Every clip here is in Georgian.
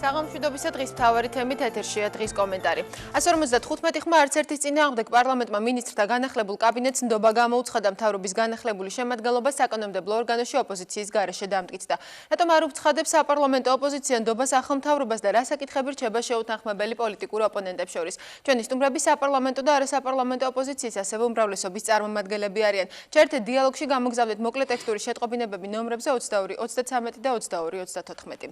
საღამოშვიდობისა დღის მთავარი თემით ეთერშია დღის კომენტარი. 155 ხმა არც ერთის წინააღმდეგ პარლამენტმა მინისტრთა განახლებულ კაბინეტს ნდობა გამოუცხადა მთავრობის განახლებული შემადგენლობა საკანონმდებლო ორგანოში ოპოზიციის გარეშე დამტკიცდა. რატომ არ უცხადებს საპარლამენტო ოპოზიცია ნდობას ახალმთავრობას და რა საკითხები რჩება შეუთანხმებელი პოლიტიკურ ოპონენტებს შორის? ჩვენი სტუმრები საპარლამენტო და არასაპარლამენტო ოპოზიციის ასევე უმრავლესობის წარმომადგენლები არიან. ჩერთ დიალოგში გამოგზავნეთ მოკლე ტექსტური შეტყობინებები ნომრებზე 22, 33 და 22, 34.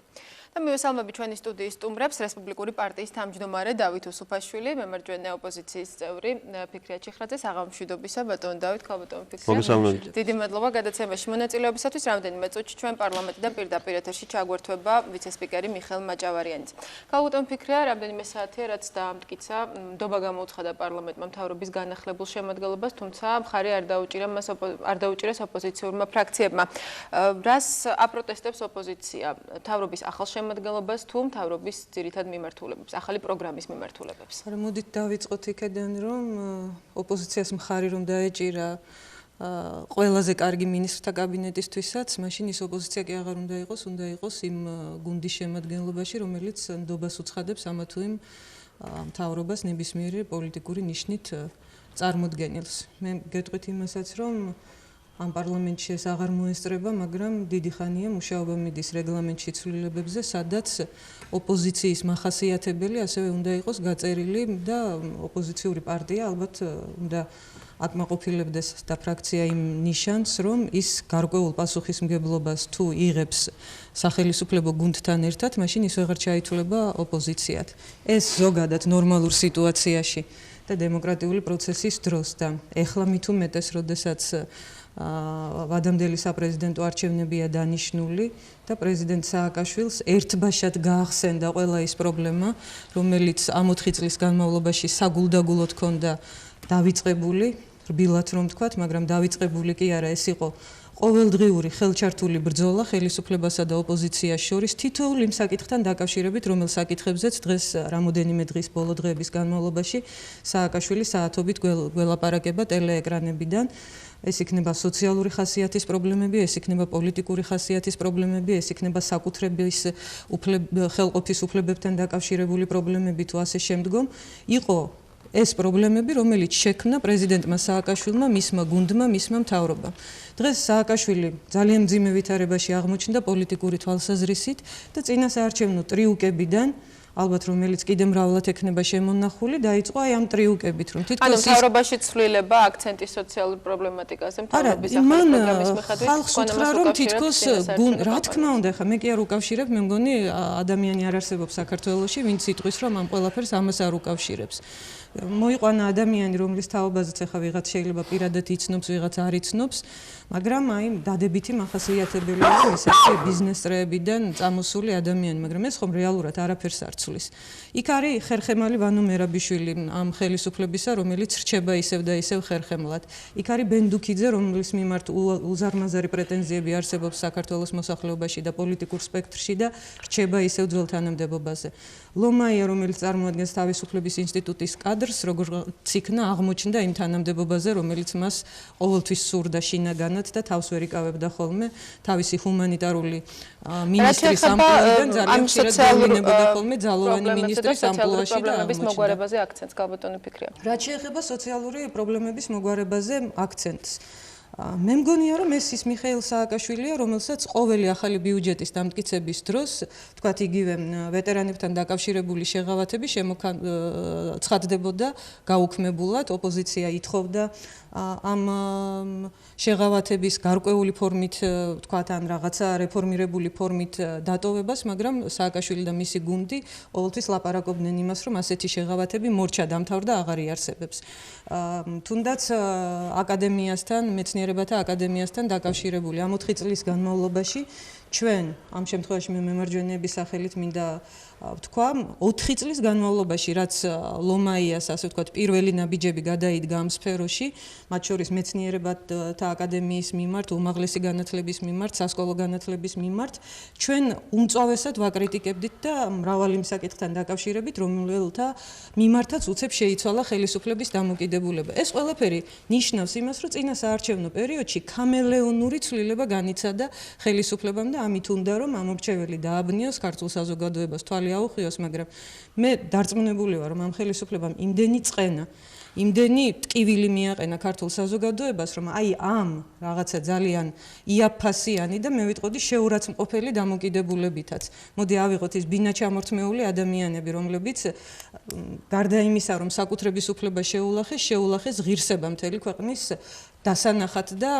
და მივესალმები ჩვენი სტუდიის სტუმრებს, რესპუბლიკური პარტიის თავმჯდომარე დავით უსუფაშვილი, მემარჯვენე ოპოზიციის წევრი ფიქრია ჩიხრაძე, საღამოშვიდობისა ბატონ დავით, ქალბატონ ფიქრია. დიდი მადლობა გადაცემაში მონაწილეობისათვის. რამდენიმე წუთში ჩვენ პარლამენტიდან პირდაპირ ეთერში ჩაგვერთვება ვიცე-სპიკერი მიხეილ მაჭავარიანიც. ქალბატონ ფიქრია, რამდენიმე საათია რაც დაამტკიცა, ნდობა გამოუცხადა პარლამენტმა მთავრობის განახლებულ შემადგენლობას, თუმცა მხარი არ დაუჭირეს ოპოზიციურმა ფრაქციებმა. რას აპროტესტებს ოპოზიცია? მთავრობის ახალ შემადგენლობას თუ მთავრობის ძირითად მიმართულებებს, ახალი პროგრამის მიმართულებებს? მოდით დავიწყოთ იქედან, რომ ოპოზიციას მხარი რომ დაეჭირა ყველაზე კარგი მინისტრთა კაბინეტისთვისაც, მაშინ ის ოპოზიცია კი აღარ უნდა იყოს იმ გუნდის შემადგენლობაში, რომელიც ნდობას უცხადებს ამა თუ იმ მთავრობას ნებისმიერი პოლიტიკური ნიშნით წარმოდგენილს. მე გეტყვით იმასაც, რომ ამ პარლამენტში ეს აღარ მოესწრება, მაგრამ დიდი ხანია მუშაობა მიდის რეგლამენტში ცვლილებებზე, სადაც ოპოზიციის მახასიათებელი ასევე უნდა იყოს გაწერილი და ოპოზიციური პარტია ალბათ უნდა აკმაყოფილებდეს და ფრაქცია იმ ნიშანს, რომ ის გარკვეულ პასუხისმგებლობას თუ იღებს სახელისუფლებო გუნდთან ერთად, მაშინ ის ვეღარ ჩაითვლება ოპოზიციად. ეს ზოგადად ნორმალურ სიტუაციაში და დემოკრატიული პროცესის დროს და ეხლა მით უმეტეს, როდესაც ვადამდელი საპრეზიდენტო არჩევნებია დანიშნული და პრეზიდენტ სააკაშვილს ერთბაშად გაახსენდა ყველა ის პრობლემა, რომელიც ამ 4 წლის განმავლობაში საგულდაგულოდ ჰქონდა დავიწყებული, რბილად რომ თქვათ, მაგრამ დავიწყებული კი არა, ეს იყო ყოველდღიური ხელჩართული ბრძოლა ხელისუფლებასა და ოპოზიციას შორის თითოეულ იმ საკითხთან დაკავშირებით, რომელ საკითხებზეც დღეს რამოდენიმე დღის ბოლო დღეების განმავლობაში სააკაშვილი საათობით გველაპარაკება ტელეეკრანებიდან. ეს იქნება სოციალური ხასიათის პრობლემები, ეს იქნება პოლიტიკური ხასიათის პრობლემები, ეს იქნება საკუთრების ხელყოფის უფლებებთან დაკავშირებული პრობლემები თუ ასე შემდგომ. იყო ეს პრობლემები, რომელიც შექმნა პრეზიდენტმა სააკაშვილმა, მისმა გუნდმა, მისმა მთავრობამ. დღეს სააკაშვილი ძალიან მძიმე ვითარებაში აღმოჩნდა პოლიტიკური თვალსაზრისით და წინასაარჩევნო ტრიუკებიდან, ალბათ რომელიც კიდე მრავლად ექნება შემონახული, დაიწყო აი ამ ტრიუკებით, რომ თითქოს ანუ მთავრობაში ცვლილება აქცენტი სოციალურ პრობლემატიკაზე მთავრობის ახალი პროგრამის მიხედვით ხალხს უთხრა, რომ თითქოს რა თქმა უნდა, ხა მე კი არ უკავშირებ, მე მგონი ადამიანი არ არსებობს საქართველოში, ვინც იტყვის, რომ ამ ყველაფერს ამას არ უკავშირებს. მოიყვანა ადამიანი, რომლის თაობაზეც ახლა ვიღაც შეიძლება პირადად იცნობს, ვიღაც არ იცნობს, მაგრამ აი დადებითი მახასიათებელია ესეთი ბიზნეს წრეებიდან წამოსული ადამიანი, მაგრამ ეს ხომ რეალურად არაფერს არ ცვლის. იქ არის ხერხემალი ვანო მერაბიშვილი ამ ხელისუფლებისა, რომელიც რჩება ისევ და ისევ ხერხემლად. იქ არის ბენდუქიძე, რომლის მიმართ უზარმაზარი პრეტენზიები არსებობს საქართველოს მოსახლეობაში და პოლიტიკურ სპექტრში და რჩება ისევ ძველ თანამდებობაზე. ლომაია, რომელიც წარმოადგენს თავისუფლების ინსტიტუტის კადრს, როგორც იქნა აღმოჩნდა იმ თანამდებობაზე, რომელიც მას ყოველთვის სურდა შინაგანად და თავს ვერ იკავებდა ხოლმე თავისი ჰუმანიტარული მინისტრის ამპლუიდან ძალიან ხშირად დაუბრუნებოდა ხოლმე ძალოვანი მინისტრის ამპლუაში და მოგვარებაზე აქცენტს ქალბატონი ფიქრია. რაც შეეხება სოციალური პრობლემების მოგვარებაზე აქცენტს. მე მგონია, რომ ეს ის მიხეილ სააკაშვილია, რომელსაც ყოველი ახალი ბიუჯეტის დამტკიცების დროს, თქვათ იგივე ვეტერანებთან დაკავშირებული შეღავათები ცხადდებოდა გაუქმებულად, ოპოზიცია ითხოვდა ამ შეღავათების გარკვეული ფორმით, თქვათ ან რაღაცა რეფორმირებული ფორმით დატოვებას, მაგრამ სააკაშვილი და მისი გუნდი ყოველთვის ლაპარაკობდნენ იმას, რომ ასეთი შეღავათები მორჩა დამთავრდა აღარ იარსებებს. თუნდაც აკადემიასთან, მეცნიერებათა აკადემიასთან დაკავშირებული ამ 4 წლის განმავლობაში ჩვენ ამ შემთხვევაში მე მემარჯვენეების სახელით მინდა ვთქვა 4 წლის განმავლობაში, რაც ლომაიას ასე ვთქვათ პირველი ნაბიჯები გადაიდგა ამ სფეროში, მათ შორის მეცნიერებათა აკადემიის მიმართ, უმაღლესი განათლების მიმართ, სასკოლო განათლების მიმართ, ჩვენ უმწვავესად ვაკრიტიკებდით და მრავალი საკითხთან დაკავშირებით, რომელთა მიმართაც უცებ შეიცვალა ხელისუფლების დამოკიდებულება. ეს ყველაფერი ნიშნავს იმას, რომ წინა საარჩევნო პერიოდში ქამელეონური ცვლილება განიცადა ხელისუფლებამ და და ამით უნდა რომ ამორჩეველი დააბნიოს ქართულ საზოგადოებას თვალი აუხიოს, მაგრამ მე დარწმუნებული ვარ რომ ამ ხელისუფლებამ იმდენი წყენა იმდენი ტკივილი მიაყენა ქართულ საზოგადოებას, რომ აი ამ რაღაცა ძალიან იაფასიანი და მე ვიტყოდი შეურაცხმყოფელი დამოკიდებულებითაც. მოდი ავიღოთ ის ბინაჩამორთმეული ადამიანები, რომლებიც გარდა იმისა, რომ საკუთრების უფლება შეულახეს ღირსება მთელი ქვეყნის დასანახად და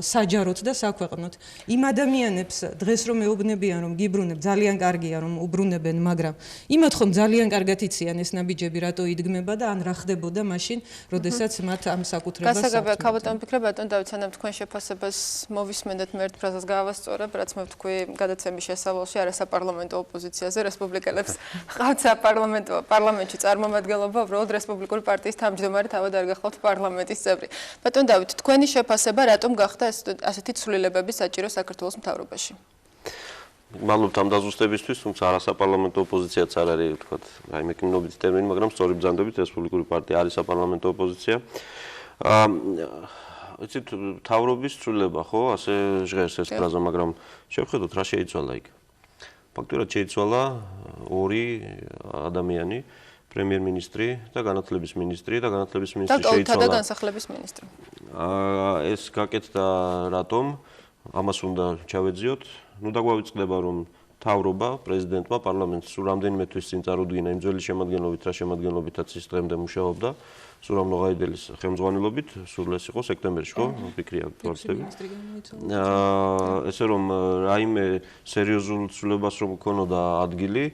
საჯაროდ და საქვეყნოდ. იმ ადამიანებს დღეს რომ ეუბნებიან რომ გიბრუნებ, ძალიან კარგია რომ უბრუნებენ, მაგრამ იმათ ხომ ძალიან კარგად იციან ეს ნაბიჯები რატო იდგმება და ან რა ხდებოდა მაშინ, როდესაც მათ ამ საკუთრებას გასაგებია, ქაბატონ ფიქრე ბატონ დავით, სანამ თქვენ შეფასებას მოვისმენთ, მე ერთ ფრაზას გავასწორებ, რაც მე ვთქვი გადაცემის შესავალში არასაპარლამენტო ოპოზიციაზე, რესპუბლიკელებს ყავთ პარლამენტში წარმომადგენლობა, უბრალოდ რესპუბლიკური პარტიის თავმჯდომარე თავად არ გახავთ პარლამენტის წევრი. ბატონ დავით, თქვენი შეფასება რატომ გახდა ასეთი ცვლილებები საჭირო საქართველოს მთავრობაში? მადლობთ ამ დაზუსტებისთვის, თუმცა არასაპარლამენტო ოპოზიციაც არ არის, ვთქვათ, რაიმე კინოების ტერმინი, მაგრამ სწორი ბრძანდებით რესპუბლიკური პარტია არის საპარლამენტო ოპოზიცია. იცით, მთავრობის ცვლილება, ხო, ასე ჟღერს ეს ფრაზა, მაგრამ შევხედოთ რა შეიცვალა იქ. ფაქტურად შეიცვალა ორი ადამიანი, პრემიერ-მინისტრი და განათლების მინისტრი და განათლების მინისტრი შეიცვალა. და განსახლების მინისტრი. ეს გაკეთდა რატომ? ამას უნდა ჩავეძიოთ. ნუ დაგვავიწყდება რომ მთავრობა პრეზიდენტმა პარლამენტს სულ რამდენიმე თვის წინ წარუდგინა იმ ძველი შემადგენლობით, რა შემადგენლობითაც ის დღემდე მუშაობდა, სურამ ნოღაიდელის ხელმძღვანელობით, სულ ეს იყო სექტემბერში, ხო? ვფიქრია თვალწები. ესე რომ რაიმე სერიოზულ ცვლილებას რომ ქონოდა ადგილი,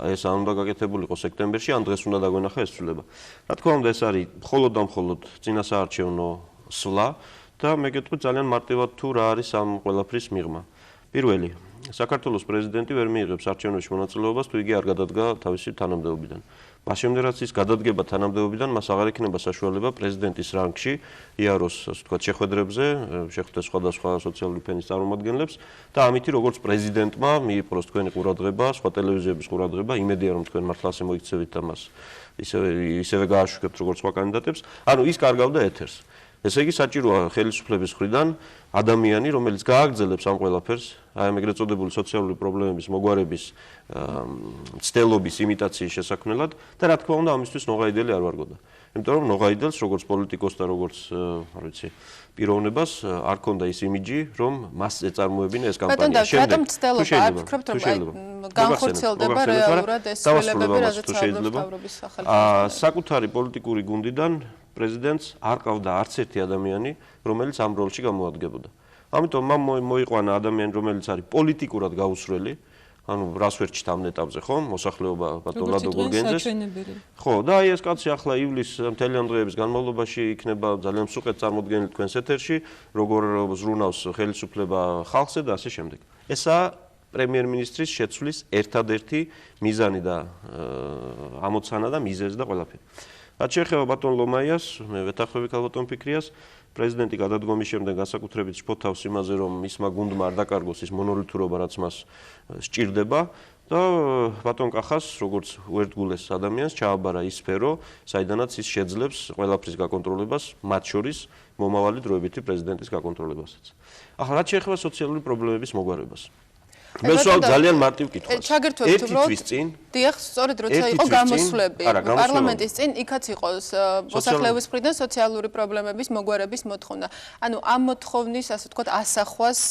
ეს არ უნდა გაკეთებულიყო სექტემბერში, ან დღეს უნდა დაგვენახა ეს ცვლილება. რა თქმა უნდა, ეს არის მხოლოდ და მხოლოდ წინასაარჩევნო სვლა და მე გეტყვი ძალიან მარტივად თუ რა არის ამ ყველაფრის მიღმა. პირველი, საქართველოს პრეზიდენტი ვერ მიიღებს არჩევნებში მონაწილეობას, თუ იგი არ გადადგა თავისი თანამდებობიდან. მას შემდეგ რაც ის გადადგება თანამდებობიდან, მას აღარ ექნება საშუალება პრეზიდენტის რანგში იაროს, ასე ვთქვათ, შეხვედრებზე, შეხვდეს სხვადასხვა სოციალური ფენის წარმომადგენლებს და ამით როგორც პრეზიდენტმა მიიპყროს თქვენი ყურადღება, სხვა ტელევიზიების ყურადღება, იმედია რომ თქვენ მართლა ასე მოიქცევით და მას ისევე გააშუქებთ როგორც სხვა კანდიდატებს. ანუ ის კარგავდა ეთერს. ესე იგი საჭიროა ხელისუფლების მხრიდან ადამიანი, რომელიც გააგრძელებს ამ ყველაფერს, აი ამ ეგრეთ წოდებული სოციალური პრობლემების მოგვარების ცდელობის იმიტაციის შესაქმნელად და რა თქმა უნდა ამისთვის ნოღაიდელი არ ვარგოდა. იმიტომ რომ ნოღაიდელს როგორც პოლიტიკოს და როგორც არ ვიცი პიროვნებას არ ქონდა ის იმიჯი, რომ მას ეწარმოებინა ეს კამპანია. რატომ ცდელობა? არ ვფიქრობთ რომ განხორციელდება რეალურად ეს ცვლილებები, რადგან მთავრობის სახელმწიფო. საკუთარი პოლიტიკური გუნდიდან პრეზიდენტს არ ყავდა არც ერთი ადამიანი, რომელიც ამ როლში გამოადგებოდა. ამიტომ მან მოიყვანა ადამიანი, რომელიც არის პოლიტიკურად გაუსვლელი, ანუ რას ვერ ჩთავ ეტაპზე, ხო? მოსახლეობა ბატონ ლადო გურგენძეს. ხო, და აი ეს კაცი ახლა ივლის მთელი ამ დღეების განმავლობაში იქნება ძალიან მსუყეთ წარმოდგენილი თქვენს ეთერში, როგორ ზრუნავს ხელისუფლება ხალხზე და ასე შემდეგ. ესაა პრემიერ-მინისტრის შეცვლის ერთადერთი მიზანი და ამოცანა და მიზეზი და ყველაფერი. რაც შეეხება ბატონ ლომაიას, მე ვეთანხმები ქალბატონ ფიქრიას, პრეზიდენტი გადადგომის შემდეგ განსაკუთრებით შფოთავს იმაზე, რომ მისმა გუნდმა არ დაკარგოს ის მონოლითურობა, რაც მას სჭირდება და ბატონ კახას, როგორც უერთგულეს ადამიანს, ჩააბარა ის სფერო, საიდანაც ის შეძლებს ყველაფრის გაკონტროლებას, მათ შორის მომავალი დროებითი პრეზიდენტის გაკონტროლებასაც. ახლა რაც შეეხება სოციალური პრობლემების მოგვარებას. მე ვსვამ ძალიან მარტივ კითხვას. ჩაგერთვებთ უბრალოდ დიახ, სწორედ როცა იყო გამოსვლები პარლამენტის წინ, იქაც იყო მოსახლეობის მხრიდან სოციალური პრობლემების მოგვარების მოთხოვნა. ანუ ამ მოთხოვნის, ასე ვთქვათ, ასახვას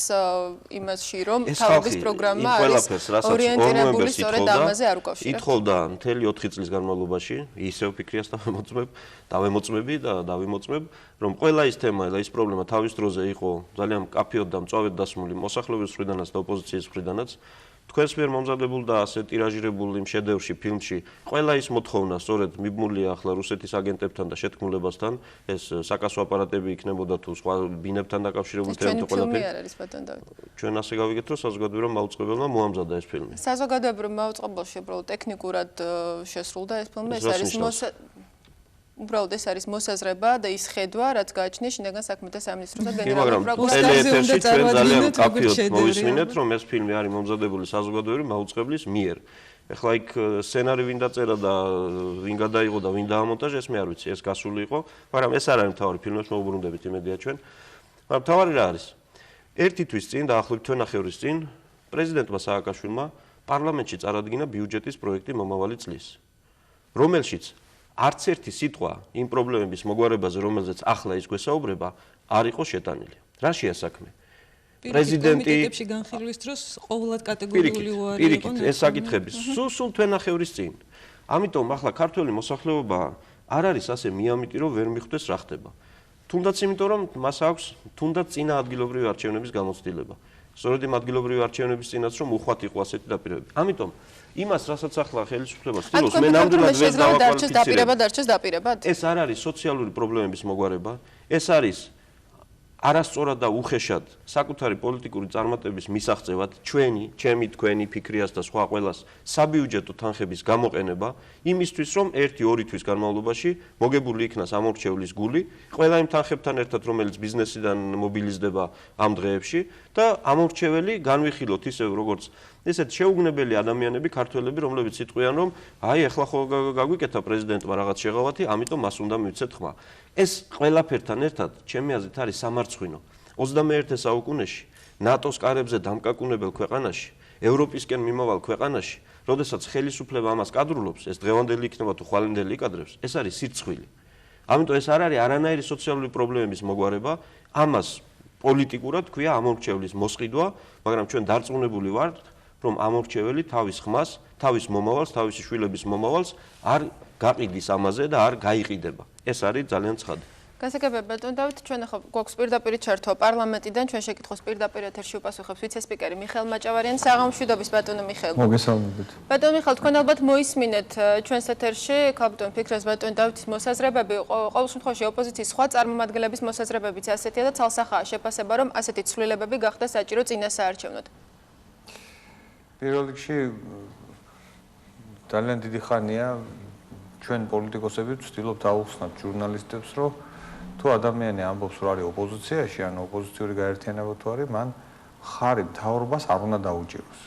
იმასში, რომ თავის პროგრამა არის ორიენტირებული სწორედ ამაზე არ უკავშირებს. ითხოვდა მთელი 4 წლის განმავლობაში, ისევ ფიქრიას დავემოწმები და დავიმოწმებ, რომ ყველა ის თემა და ის პრობლემა თავის დროზე იყო ძალიან მკაფიოდ და მწვავედ დასმული მოსახლეობის მხრიდანაც და ოპოზიციის მხრიდანაც. თქვენს მიერ მომზადებულ და ასე ტირაჟირებულ იმ შედევრში, ფილმში, ყველა ის მოთხოვნა სწორედ მიბმულია ახლა რუსეთის აგენტებთან და შეთქმულებასთან, ეს საკასო აპარატები იქნებოდა თუ სხვა ბინებთან დაკავშირებული თემები ყველაფერი. ჩვენ ასე გავიგეთ, რომ საზოგადოებრივ მაუწყებელმა მოამზადა ეს ფილმი. საზოგადოებრივ მაუწყებელში უბრალოდ ტექნიკურად შესრულდა ეს ფილმი, ეს არის უბრალოდ ეს არის მოსაზრება და ის ხედვა, რაც გააჩნია შინაგან საქმეთა სამინისტროს და გენერალურ პროკურორს. ჩვენ ძალიან კაფეოდ მოვისმინეთ, რომ ეს ფილმი არის მომზადებული საზოგადოებრივ მაუწყებლის მიერ. ეხლა იქ სცენარი ვინ დაწერა და ვინ გადაიღო და ვინ დაამონტაჟა, ეს მე არ ვიცი, ეს გასული იყო, მაგრამ ეს არ არის მთავარი ფილმებს მოუბრუნდებით იმედია ჩვენ. მაგრამ მთავარი რა არის? ერთი თვის წინ და ახლობთ თვენახევრის წინ პრეზიდენტმა სააკაშვილმა პარლამენტში წარადგინა ბიუჯეტის პროექტი მომავალი წლის, რომელშიც არც ერთი სიტყვა იმ პრობლემების მოგვარებაზე, რომელზეც ახლა ის გვესაუბრება, არ იყო შეტანილი. რა შეასაქმე? პრეზიდენტებში განხილვის დროს ყოველად კატეგორიული უარი იყო. ეს საკითხები სულ თვენახევრის წინ. ამიტომ ახლა ქართველი მოსახლეობა არ არის ასე მიამიტი, რომ ვერ მიხვდეს რა ხდება. თუნდაც იმიტომ, რომ მას აქვს თუნდაც წინა ადგილობრივი არჩევნების გამოცდილება. სწორედ იმ ადგილობრივი არჩევნების წინაც რომ უხვად იყო ასეთი დაპირებები. ამიტომ იმას, რასაც ახლა ხელისუფლება ცდილობს, მე ნამდვილად ვერ დავაკვალიფიცირებ. ეს არ არის სოციალური პრობლემების მოგვარება, ეს არის არასწორად და უხეშად საკუთარი პოლიტიკური წარმატების მისაღწევად ჩემი, თქვენი ფიქრიას და სხვა ყველას საბიუჯეტო თანხების გამოყენება იმისთვის, რომ 1-2 თვის განმავლობაში მოგებული იქნას ამორჩევლის გული ყველა იმ თანხებთან ერთად, რომელიც ბიზნესიდან მობილიზდება ამ დღეებში და ამორჩეველი განვიხილოთ ისევ როგორც ესეთ შეუგნებელი ადამიანები, ქართველები, რომლებიც იტყვიან, რომ აი ახლა ხო გაგვიკეთა პრეზიდენტმა რაღაც შეღავათი, ამიტომ მას უნდა მივცეთ ხმა. ეს ყველაფერთან ერთად ჩემი აზრით არის სამარცხვინო 21 საუკუნეში ნატოს კარებზე დამკაკუნებელ ქვეყანაში, ევროპისკენ მიმავალ ქვეყანაში, როდესაც ხელისუფლება ამას კადრულობს, ეს დღევანდელი იქნება თუ ხვალინდელი იკადრებს, ეს არის სირცხვილი. ამიტომ ეს არ არის არანაირი სოციალური პრობლემების მოგვარება, ამას პოლიტიკურად ქვია ამორჩევლის მოსყიდვა, მაგრამ ჩვენ დარწმუნებული ვართ, რომ ამორჩეველი თავის ხმას, თავის მომავალს, თავისი შვილების მომავალს არ გაყიდის ამაზე და არ გაიყიდება. ეს არის ძალიან ცხადი. გასაგებია ბატონ დავით, ჩვენ ახლა გვაქვს პირდაპირ ჩართვა პარლამენტიდან, ჩვენ შეკითხოს პირდაპირ ეთერში უპასუხებს ვიცე-სპიკერი მიხეილ მაჭავარიანი. საღამომშვიდობის ბატონო მიხეილ. მოგესალმებით. ბატონო მიხეილ, თქვენ ალბათ მოისმინეთ ჩვენს ეთერში ქალბატონ ფიქრას ბატონ დავითის მოსაზრებები, ყოველ შემთხვევაში ოპოზიციის სხვა წარმომადგენლების მოსაზრებებიც ასეთია და ცალსახაა შეფასება, რომ ასეთი ცვლილებები გახდა საჭირო წინასაარჩევნოდ. პირველ რიგში ძალიან დიდი ხანია ჩვენ პოლიტიკოსები ვცდილობთ აუხსნათ ჟურნალისტებს, რომ თუ ადამიანი ამბობს, რომ არის ოპოზიციაში, ან ოპოზიციური გაერთიანება თუ არის, მან ხარი მთავრობას არ უნდა დაუჭიროს.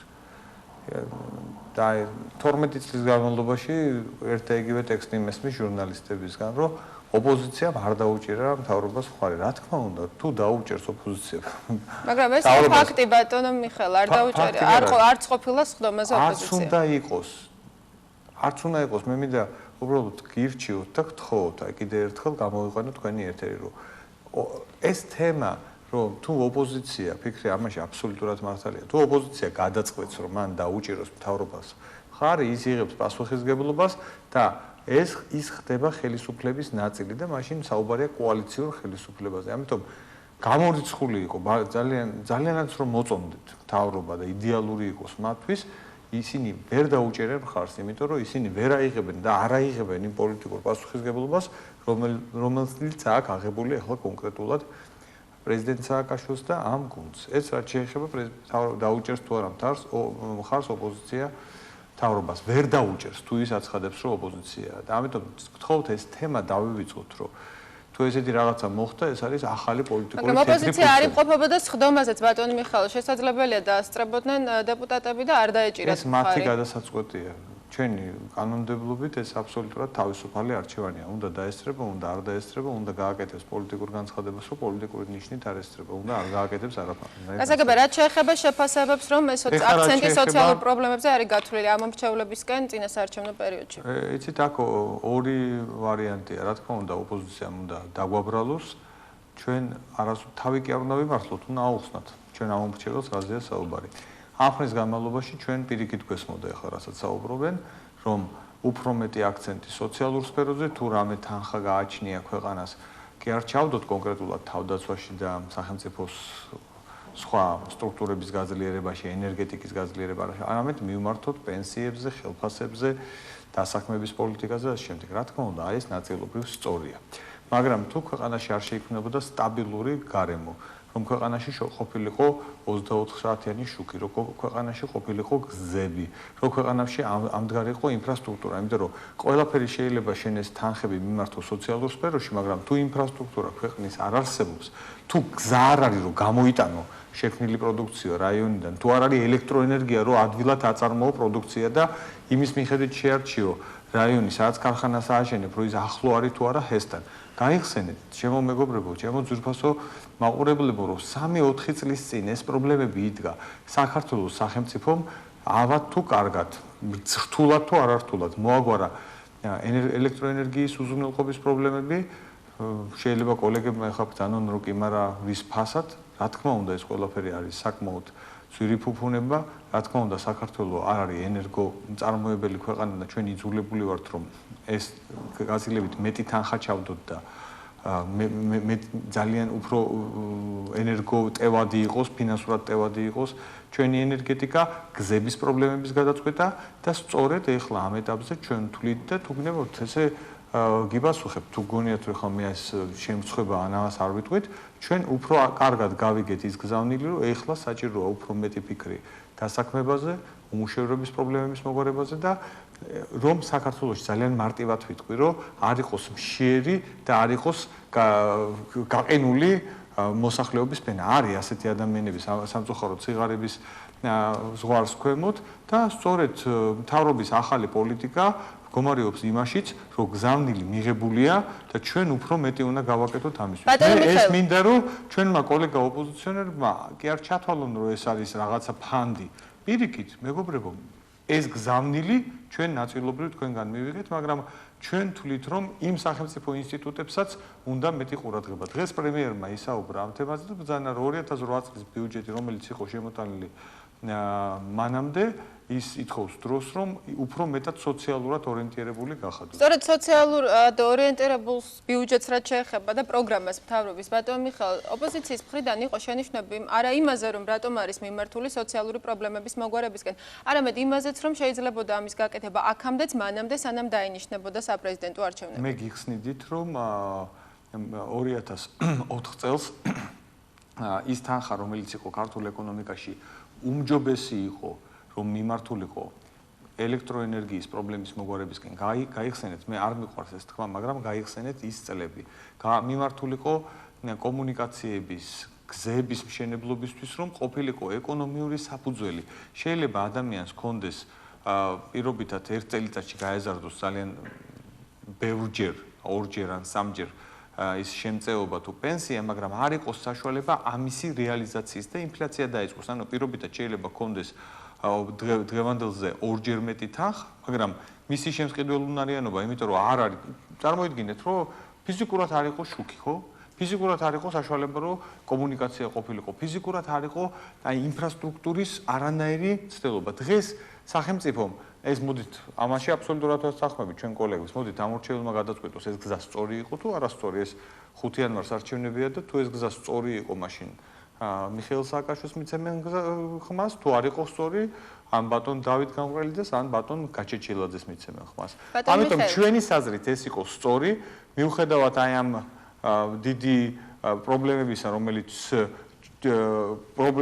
და 12 წლის განმავლობაში ერთ და იგივე ტექსტი მესმის ჟურნალისტებისგან, რომ ოპოზიციამ არ დაუჭირა მთავრობას ხარი. რა თქმა უნდა, თუ დაუჭერს ოპოზიციამ. მაგრამ ეს ფაქტი ბატონო მიხეილ, არ დაუჭერა, არც ყოფილა სხდომაზე ოპოზიცია. არც უნდა იყოს. არც უნდა იყოს, მე მინდა უბრალოდ გირჩიოთ და გთხოვოთ, აი კიდე ერთხელ გამოვიყვანოთ თქვენი ეთერი, რომ ეს თემა, რომ თუ ოპოზიცია, ფიქრე ამაში აბსოლუტურად მართალია. თუ ოპოზიცია გადაწყვეტს, რომ მან დაუჭიროს მთავრობას ხარი, ის იღებს პასუხისმგებლობას და ის ხდება ხელისუფლების ნაწილი და მაშინ საუბარია კოალიციურ ხელისუფლებაზე. ამიტომ გამორიცხული იყო ძალიანაც რომ მოწონდეთ მთავრობა და იდეალური იყოს მათთვის, ისინი ვერ დაუჭერენ ხარს, იმიტომ რომ ისინი ვერ აიღებენ და არ აიღებენ იმ პოლიტიკურ პასუხისმგებლობას, რომელსაც აქვს აღებული ახლა კონკრეტულად პრეზიდენტ სააკაშვილს და ამ გუნდს. ეს რაც შეეხება დაუჭერს თუ არა ხარს ოპოზიცია მთავრობას ვერ დაუჭერს თუ ის აცხადებს, რომ ოპოზიციაა. და ამიტომ გთხოვთ ეს თემა დავივიწყოთ, რომ თუ ესეთი რაღაცა მოხდა, ეს არის ახალი პოლიტიკური თეთრი ფურცელი. მაგრამ ოპოზიცია არ იმყოფებოდა სხდომაზეც, ბატონო მიხეილ, შესაძლებელია დაასწრებოდნენ დეპუტატები და არ დაეჭირათ. ეს მათი გადასაწყვეტია. ჩვენი კანონმდებლობით ეს აბსოლუტურად თავისუფალი არჩევანია. უნდა დაესწრება, უნდა არ დაესწრება, უნდა გააკეთებს პოლიტიკურ განცხადებას, რომ პოლიტიკური ნიშნით არ ესწრება, უნდა არ გააკეთებს არაფერი. გასაგებია, რაც შეეხება შეფასებებს, რომ ეს აქცენტი სოციალურ პრობლემებზე არის გათვლილი ამომრჩევლებისკენ წინასაარჩევნო პერიოდში. იცით, აქ ორი ვარიანტია, რა თქმა უნდა, ოპოზიციამ უნდა დაგვაბრალოს, ჩვენ თავი კი არ უნდა ვიმართლოთ, უნდა აუხსნათ. ჩვენ ამომრჩეველს რაზეა საუბარი. ამ ხნის განმავლობაში ჩვენ პირიქით გვესმოდა ახლა რასაც საუბრობენ, რომ უფრო მეტი აქცენტი სოციალურ სფეროზე, თუ რამე თანხა გააჩნია ქვეყანას, კი არ ჩავდოთ კონკრეტულად თავდაცვაში და სახელმწიფოს სხვა სტრუქტურების გაძლიერებაში, ენერგეტიკის გაძლიერებაში, არამედ მივმართოთ პენსიებზე, ხელფასებზე, დასაქმების პოლიტიკაზე და შემდეგ. რა თქმა უნდა, ეს ნაწილობრივ სწორია. მაგრამ თუ ქვეყანაში არ შეიქმნებოდა სტაბილური გარემო, რომ ქვეყანაში ყოფილიყო 24 საათიანი შუქი, რომ ქვეყანაში ყოფილიყო გზები, რომ ქვეყანაში ამდღარიყო ინფრასტრუქტურა, იმიტომ რომ ყველაფერი შეიძლება შენეს თანხები მიმართოს სოციალურ სფეროში, მაგრამ თუ ინფრასტრუქტურა ქვეყნის არ არსებობს, თუ გზა არ არის, რომ გამოიტანო შექმნილი პროდუქცია რაიონიდან, თუ არ არის ელექტროენერგია, რომ ადვილად აწარმოო პროდუქცია და იმის მიხედვით შეარჩიო რაიონი, სადაც ქარხანას ააშენებ, რომ ის ახლო არის თუ არა ჰესთან. გაიხსენეთ, ჩემო მეგობრებო, ჩემო ძვირფასო მაყურებლებო, რომ 3-4 წლის წინ ეს პრობლემები იდგა საქართველოს სახელმწიფომ ავად თუ კარგად, რთულად თუ არ რთულად, მოაგვარა ელექტროენერგიის უზრუნველყოფის პრობლემები, შეიძლება კოლეგებმა ეხლა ბრძანონ რუკი, მაგრამ ვის ფასად, რა თქმა უნდა, ეს ყველაფერი არის საკმაოდ ძვირი ფუფუნება, რა თქმა უნდა, საქართველოს არ არის ენერგო მწარმოებელი ქვეყანა და ჩვენ იძულებული ვართ, რომ ეს გაზილებით მეტი თანხა ჩავდოთ და მე ძალიან უფრო ენერგო ტევადი იყოს, ფინანსურად ტევადი იყოს ჩვენი ენერგეტიკა, გზების პრობლემების გადაწყვეტა და სწორედ ეხლა ამ ეტაპზე ჩვენ თვლით და თუ გნებავთ ესე გიბასუხებ, თუ გონიათ რომ ხა მე ეს შემწხვება ანას არ ვიტყვით, ჩვენ უფრო კარგად გავიგეთ ის გზავნილი, რომ ეხლა საჭიროა უფრო მეტი ფიქრი დასაქმებაზე, უმუშევრობის პრობლემების მოგვარებაზე და რომ საქართველოში ძალიან მარტივად ვიტყვი, რომ არ იყოს მშიერი და არ იყოს გაყინული მოსახლეობის ფენა. არის ასეთი ადამიანები სამწუხაროდ ციღარების ზღვარს ქვემოთ და სწორედ მთავრობის ახალი პოლიტიკა გომარიობს იმაშიც, რომ გზავნილი მიღებულია და ჩვენ უფრო მეტი უნდა გავაკეთოთ ამისთვის. ეს მინდა რომ ჩვენმა კოლეგა ოპოზიციონერებმა კი არ ჩათვალონ, რომ ეს არის რაღაცა ფანდი. პირიქით, მეგობრებო, ეს გზავნილი ჩვენ ნაწილობრივ თქვენგან მივიღეთ, მაგრამ ჩვენ თვლით, რომ იმ სახელმწიფო ინსტიტუტებსაც უნდა მეტი ყურადღება. დღეს პრემიერმა ისაუბრა ამ თემაზე და ბრძანა 2008 წლის ბიუჯეტი, რომელიც იყო შემოტანილი მანამდე, ის ითხოვს დროს, რომ უფრო მეტად სოციალურად ორიენტირებული გახადოს. სწორედ სოციალურად ორიენტირებულ ბიუჯეტს რაც შეეხება და პროგრამას მთავრობის ბატონ მიხეილ, ოპოზიციის მხრიდან იყო შენიშვნები არა იმაზე, რომ რატომ არის მიმართული სოციალური პრობლემების მოგვარებისკენ, არამედ იმაზეც, რომ შეიძლებოდა ამის გაკეთება აქამდეც, მანამდე, სანამ დაინიშნებოდა საპრეზიდენტო არჩევნები. მე გიხსნიდით, რომ 2004 წელს ის თანხა, რომელიც იყო ქართულ ეკონომიკაში უმჯობესი იყო, რომ მიმართულიყო ელექტროენერგიის პრობლემის მოგვარებისკენ გაიხსენეთ, მე არ მიყვარს ეს თქმა, მაგრამ გაიხსენეთ ის წლები. მიმართულიყო კომუნიკაციების, გზების მშენებლობისთვის, რომ ყოფილიყო ეკონომიური საფუძველი. შეიძლება ადამიანს ჰქონდეს პირობითად ერთ წელიწადში გაეზარდოს ძალიან ბევრჯერ, ორჯერ ან სამჯერ ის შემწეობა თუ პენსია, მაგრამ არ იყოს საშუალება ამისი რეალიზაციის და ინფლაცია დაიწყოს. ანუ პირობითად შეიძლება ჰქონდეს დღევანდელზე ორჯერ მეტი თანხა, მაგრამ მისი შემსყიდველუნარიანობა, იმიტომ რომ არ არის, წარმოიდგინეთ, რომ ფიზიკურად არ იყო შუქი, ხო? ფიზიკურად არ იყო საშუალება, რომ კომუნიკაცია ყოფილიყო, ფიზიკურად არ იყო ინფრასტრუქტურის არანაირი ცდელობა. დღეს სახელმწიფომ ეს მოდით, ამაში აბსოლუტურად ვასახმებით ჩვენ კოლეგებს, მოდით ამორჩეულმა გადაწყვეტოს ეს გზა სწორი იყო თუ არასწორი, ეს 5 იანვარს არჩევნებია და თუ ეს გზა სწორი იყო მაშინ მიხეილ სააკაშვილს მიცემენ ხმას, თუ არ იყო სწორი, ან ბატონ დავით გამყრელიძეს, ან ბატონ გაჩეჩილაძეს მიცემენ ხმას. ამიტომ ჩვენი საზრით ეს იყო სწორი, მიუხედავად აი ამ დიდი პრობლემებისა, რომელიც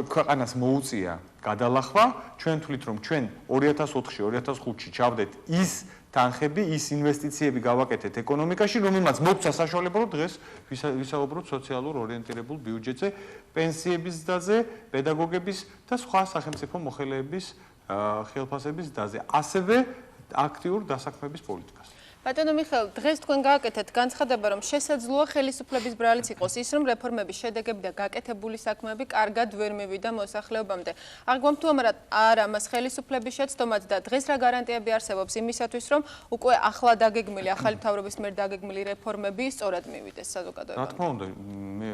ქვეყანას მოუწია გადალახვა, ჩვენ თვლით, რომ ჩვენ 2004-ში, 2005-ში ჩავდეთ ის თანხები, ის ინვესტიციები გავაკეთეთ ეკონომიკაში, რომელმაც მოგცა საშუალება, რომ დღეს ვისაუბროთ სოციალურ ორიენტირებულ ბიუჯეტზე, პენსიების დაზე, პედაგოგების და სხვა სახელმწიფო მოხელეების ხელფასების დაზე, ასევე აქტიურ დასაქმების პოლიტიკას. ბატონო მიხეილ, დღეს თქვენ გააკეთეთ განცხადება, რომ შესაძლოა ხელისუფლების ბრალიც იყოს ის, რომ რეფორმების შედეგები და გაკეთებული საქმეები კარგად ვერ მივიდა მოსახლეობამდე. აღგვამ თუ არა მას ხელისუფლების შეცდომად და დღეს რა გარანტიები არსებობს იმისათვის, რომ უკვე ახლა დაგეგმილი, ახალი მთავრობის მიერ დაგეგმილი რეფორმები სწორად მივიდეს საზოგადოებამდე? რა თქმა უნდა, მე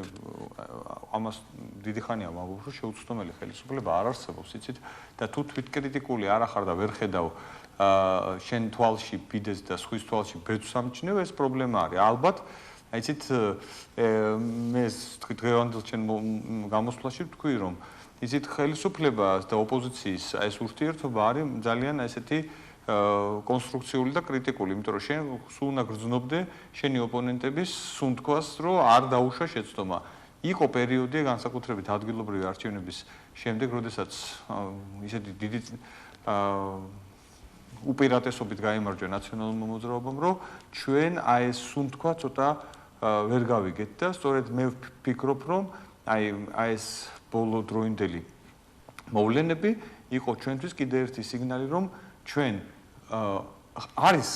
ამას დიდი ხანია ვამბობ, რომ შეუცდომელი ხელისუფლება არ არსებობს, იცით, და თუ თვითკრიტიკული არ ახარ და ვერ ხედავ შენ თვალში ბიდეს და სხვის თვალში ბეწვს ამჩნევ, ეს პრობლემა არის. ალბათ, იცით, მე დღევანდელ შენ გამოსვლაში ვთქვი, რომ იცით, ხელისუფლებას და ოპოზიციის ეს ურთიერთობა არის ძალიან ესეთი კონსტრუქციული და კრიტიკული, იმიტომ რომ შენ სულ უნდა გრძნობდე შენი ოპონენტების სუნთქვას, რომ არ დაუშვა შეცდომა. იყო პერიოდი განსაკუთრებით ადგილობრივი არჩევნების შემდეგ, როდესაც ისეთი დიდი უპირატესობით გაიმარჯვა ნაციონალურმა მოძრაობამ, რომ ჩვენ აი ეს სუნთქვა ცოტა ვერ გავიგეთ და სწორედ მე ვფიქრობ, რომ აი ეს ბოლო დროინდელი მოვლენები იყო ჩვენთვის კიდე ერთი სიგნალი, რომ ჩვენ არის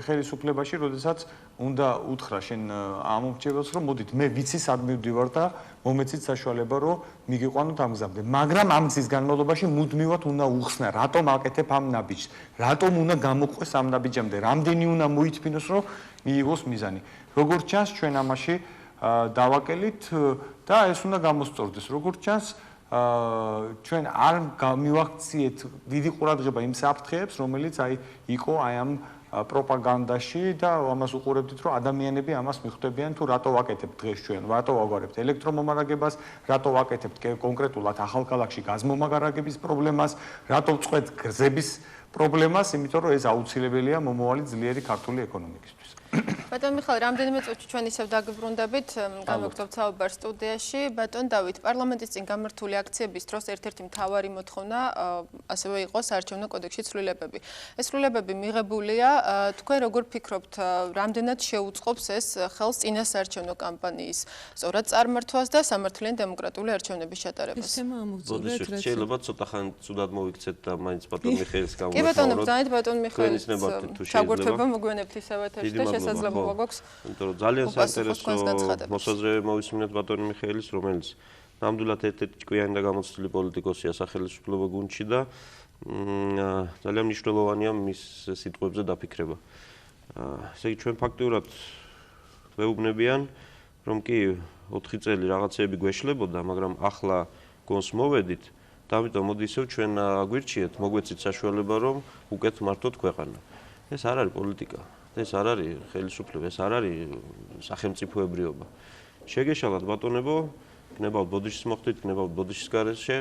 ხელისუფლებაში, როდესაც უნდა უთხრა შენ ამომრჩეველს, რომ მოდით, მე ვიცი სად მივდივარ და მომეცით საშუალება, რომ მიგიყვანოთ ამ გზამდე. მაგრამ ამ გზის განმავლობაში მუდმივად უნდა უხსნა, რატომ აკეთებ ამ ნაბიჯს, რატომ უნდა გამოყვეს ამ ნაბიჯამდე, რამდენი უნდა მოითმინოს, რომ მიიღოს მიზანი. როგორც ჩანს, ჩვენ ამაში დავაკელით და ეს უნდა გამოსწორდეს. როგორც ჩანს, ჩვენ არ მივაქციეთ დიდი ყურადღება იმ საფრთხეებს, რომელიც იყო ამ პროპაგანდაში და ამას უყურებდით, რომ ადამიანები ამას მიხვდებიან, თუ რატო ვაკეთებთ დღეს ჩვენ, რატო ვაგვარებთ ელექტრომომარაგებას, რატო ვაკეთებთ კონკრეტულად ახალქალაქში გაზმომაგარაგების პრობლემას, რატო ვწყვეთ გზების პრობლემას, იმიტომ რომ ეს აუცილებელია მომავალი ძლიერი ქართული ეკონომიკისთვის. ბატონ მიხეილ, რამდენიმე წუთში ჩვენ ისევ დაგიბრუნდებით, გამოგწევთ საუბარ სტუდიაში. ბატონ დავით, პარლამენტის წინ გამართული აქციების დროს ერთ-ერთი მთავარი მოთხოვნა ასევე იყო საარჩევნო კოდექსში ცვლილებები. ეს ცვლილებები მიღებულია, თქვენ როგორ ფიქრობთ, რამდენად შეუწყობს ეს ხელს წინასაარჩევნო კამპანიის სწორად წარმართვას და სამართლიანი დემოკრატიული არჩევნების ჩატარებას? ეს თემა ამოვწურეთ, რაც შეიძლება ცოტა ხანი ცუდად მოვიქცეთ და მაინც ბატონ მიხეილს კი ბატონო, ბრძანეთ ბატონ მიხეილს. შეიძლება ჩაგვერთვება მოგვიანებთ ისევ ეთერში და შესაძლებლობა გვაქვს. იმიტომ რომ ძალიან საინტერესო მოსაზრება მოვისმინეთ ბატონ მიხეილის, რომელიც ნამდვილად ერთ-ერთი ჭკვიანი და გამოცდილი პოლიტიკოსია სახელმწიფო გუნდში და ძალიან მნიშვნელოვანია მის სიტყვებზე დაფიქრება. ესე იგი ჩვენ ფაქტიურად ვეუბნებიან, რომ კი 4 წელი რაღაცეები გვეშლებოდა, მაგრამ ახლა გონს მოვედით და ამიტომ მოდი ისევ ჩვენ აგვირჩიეთ, მოგვეცით საშუალება, რომ უკეთ მართოთ ქვეყანა. ეს არ არის პოლიტიკა. ეს არ არის ხელისუფლება, ეს არ არის სახელმწიფოებრიობა. შეგეშალათ ბატონებო, გნებავთ ბოდიშის მოხდით, გნებავთ ბოდიშის გარეშე,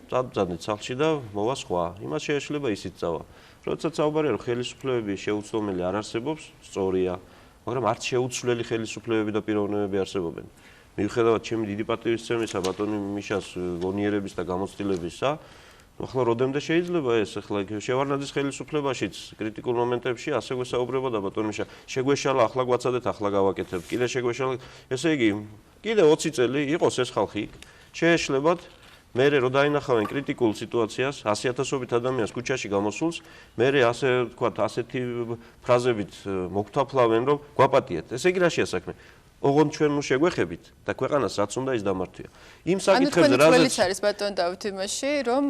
წავდით სახლში და მოვა სხვა. იმას შეეშლება ისიც წავა. როდესაც საუბარია რომ ხელისუფლებები შეუცვლელი არ არსებობს, სწორია, მაგრამ არც შეუცვლელი ხელისუფლებები და პიროვნებები არსებობენ. მიუხედავად ჩემი დიდი პატივისცემისა ბატონი მიშას გონიერების და გამოცდილებისა, ახლა როდემდე შეიძლება ეს ახლა შევარდნაძის ხელისუფლებაშიც კრიტიკულ მომენტებში ასე გვესაუბრებოდა ბატონ მიშა შეგვეშალა ახლა გვაცადეთ ახლა გავაკეთებთ კიდე შეგვეშალა ესე იგი კიდე 20 წელი იყოს ეს ხალხი შეეშლებათ მერე რო დაინახავენ კრიტიკულ სიტუაციას 100,000-ობით ადამიანს ქუჩაში გამოსულს მერე ასე ვთქვათ ასეთი ფრაზებით მოგთაფლავენ რომ გვაპატიეთ ესე იგი რაშია საქმე ოღონდ ჩვენ ნუ შეგვეხებით და ქვეყანას რაც უნდა ის დამართვია. იმ საკითხებზე რაზეც თველიც არის ბატონ დავით იმაში, რომ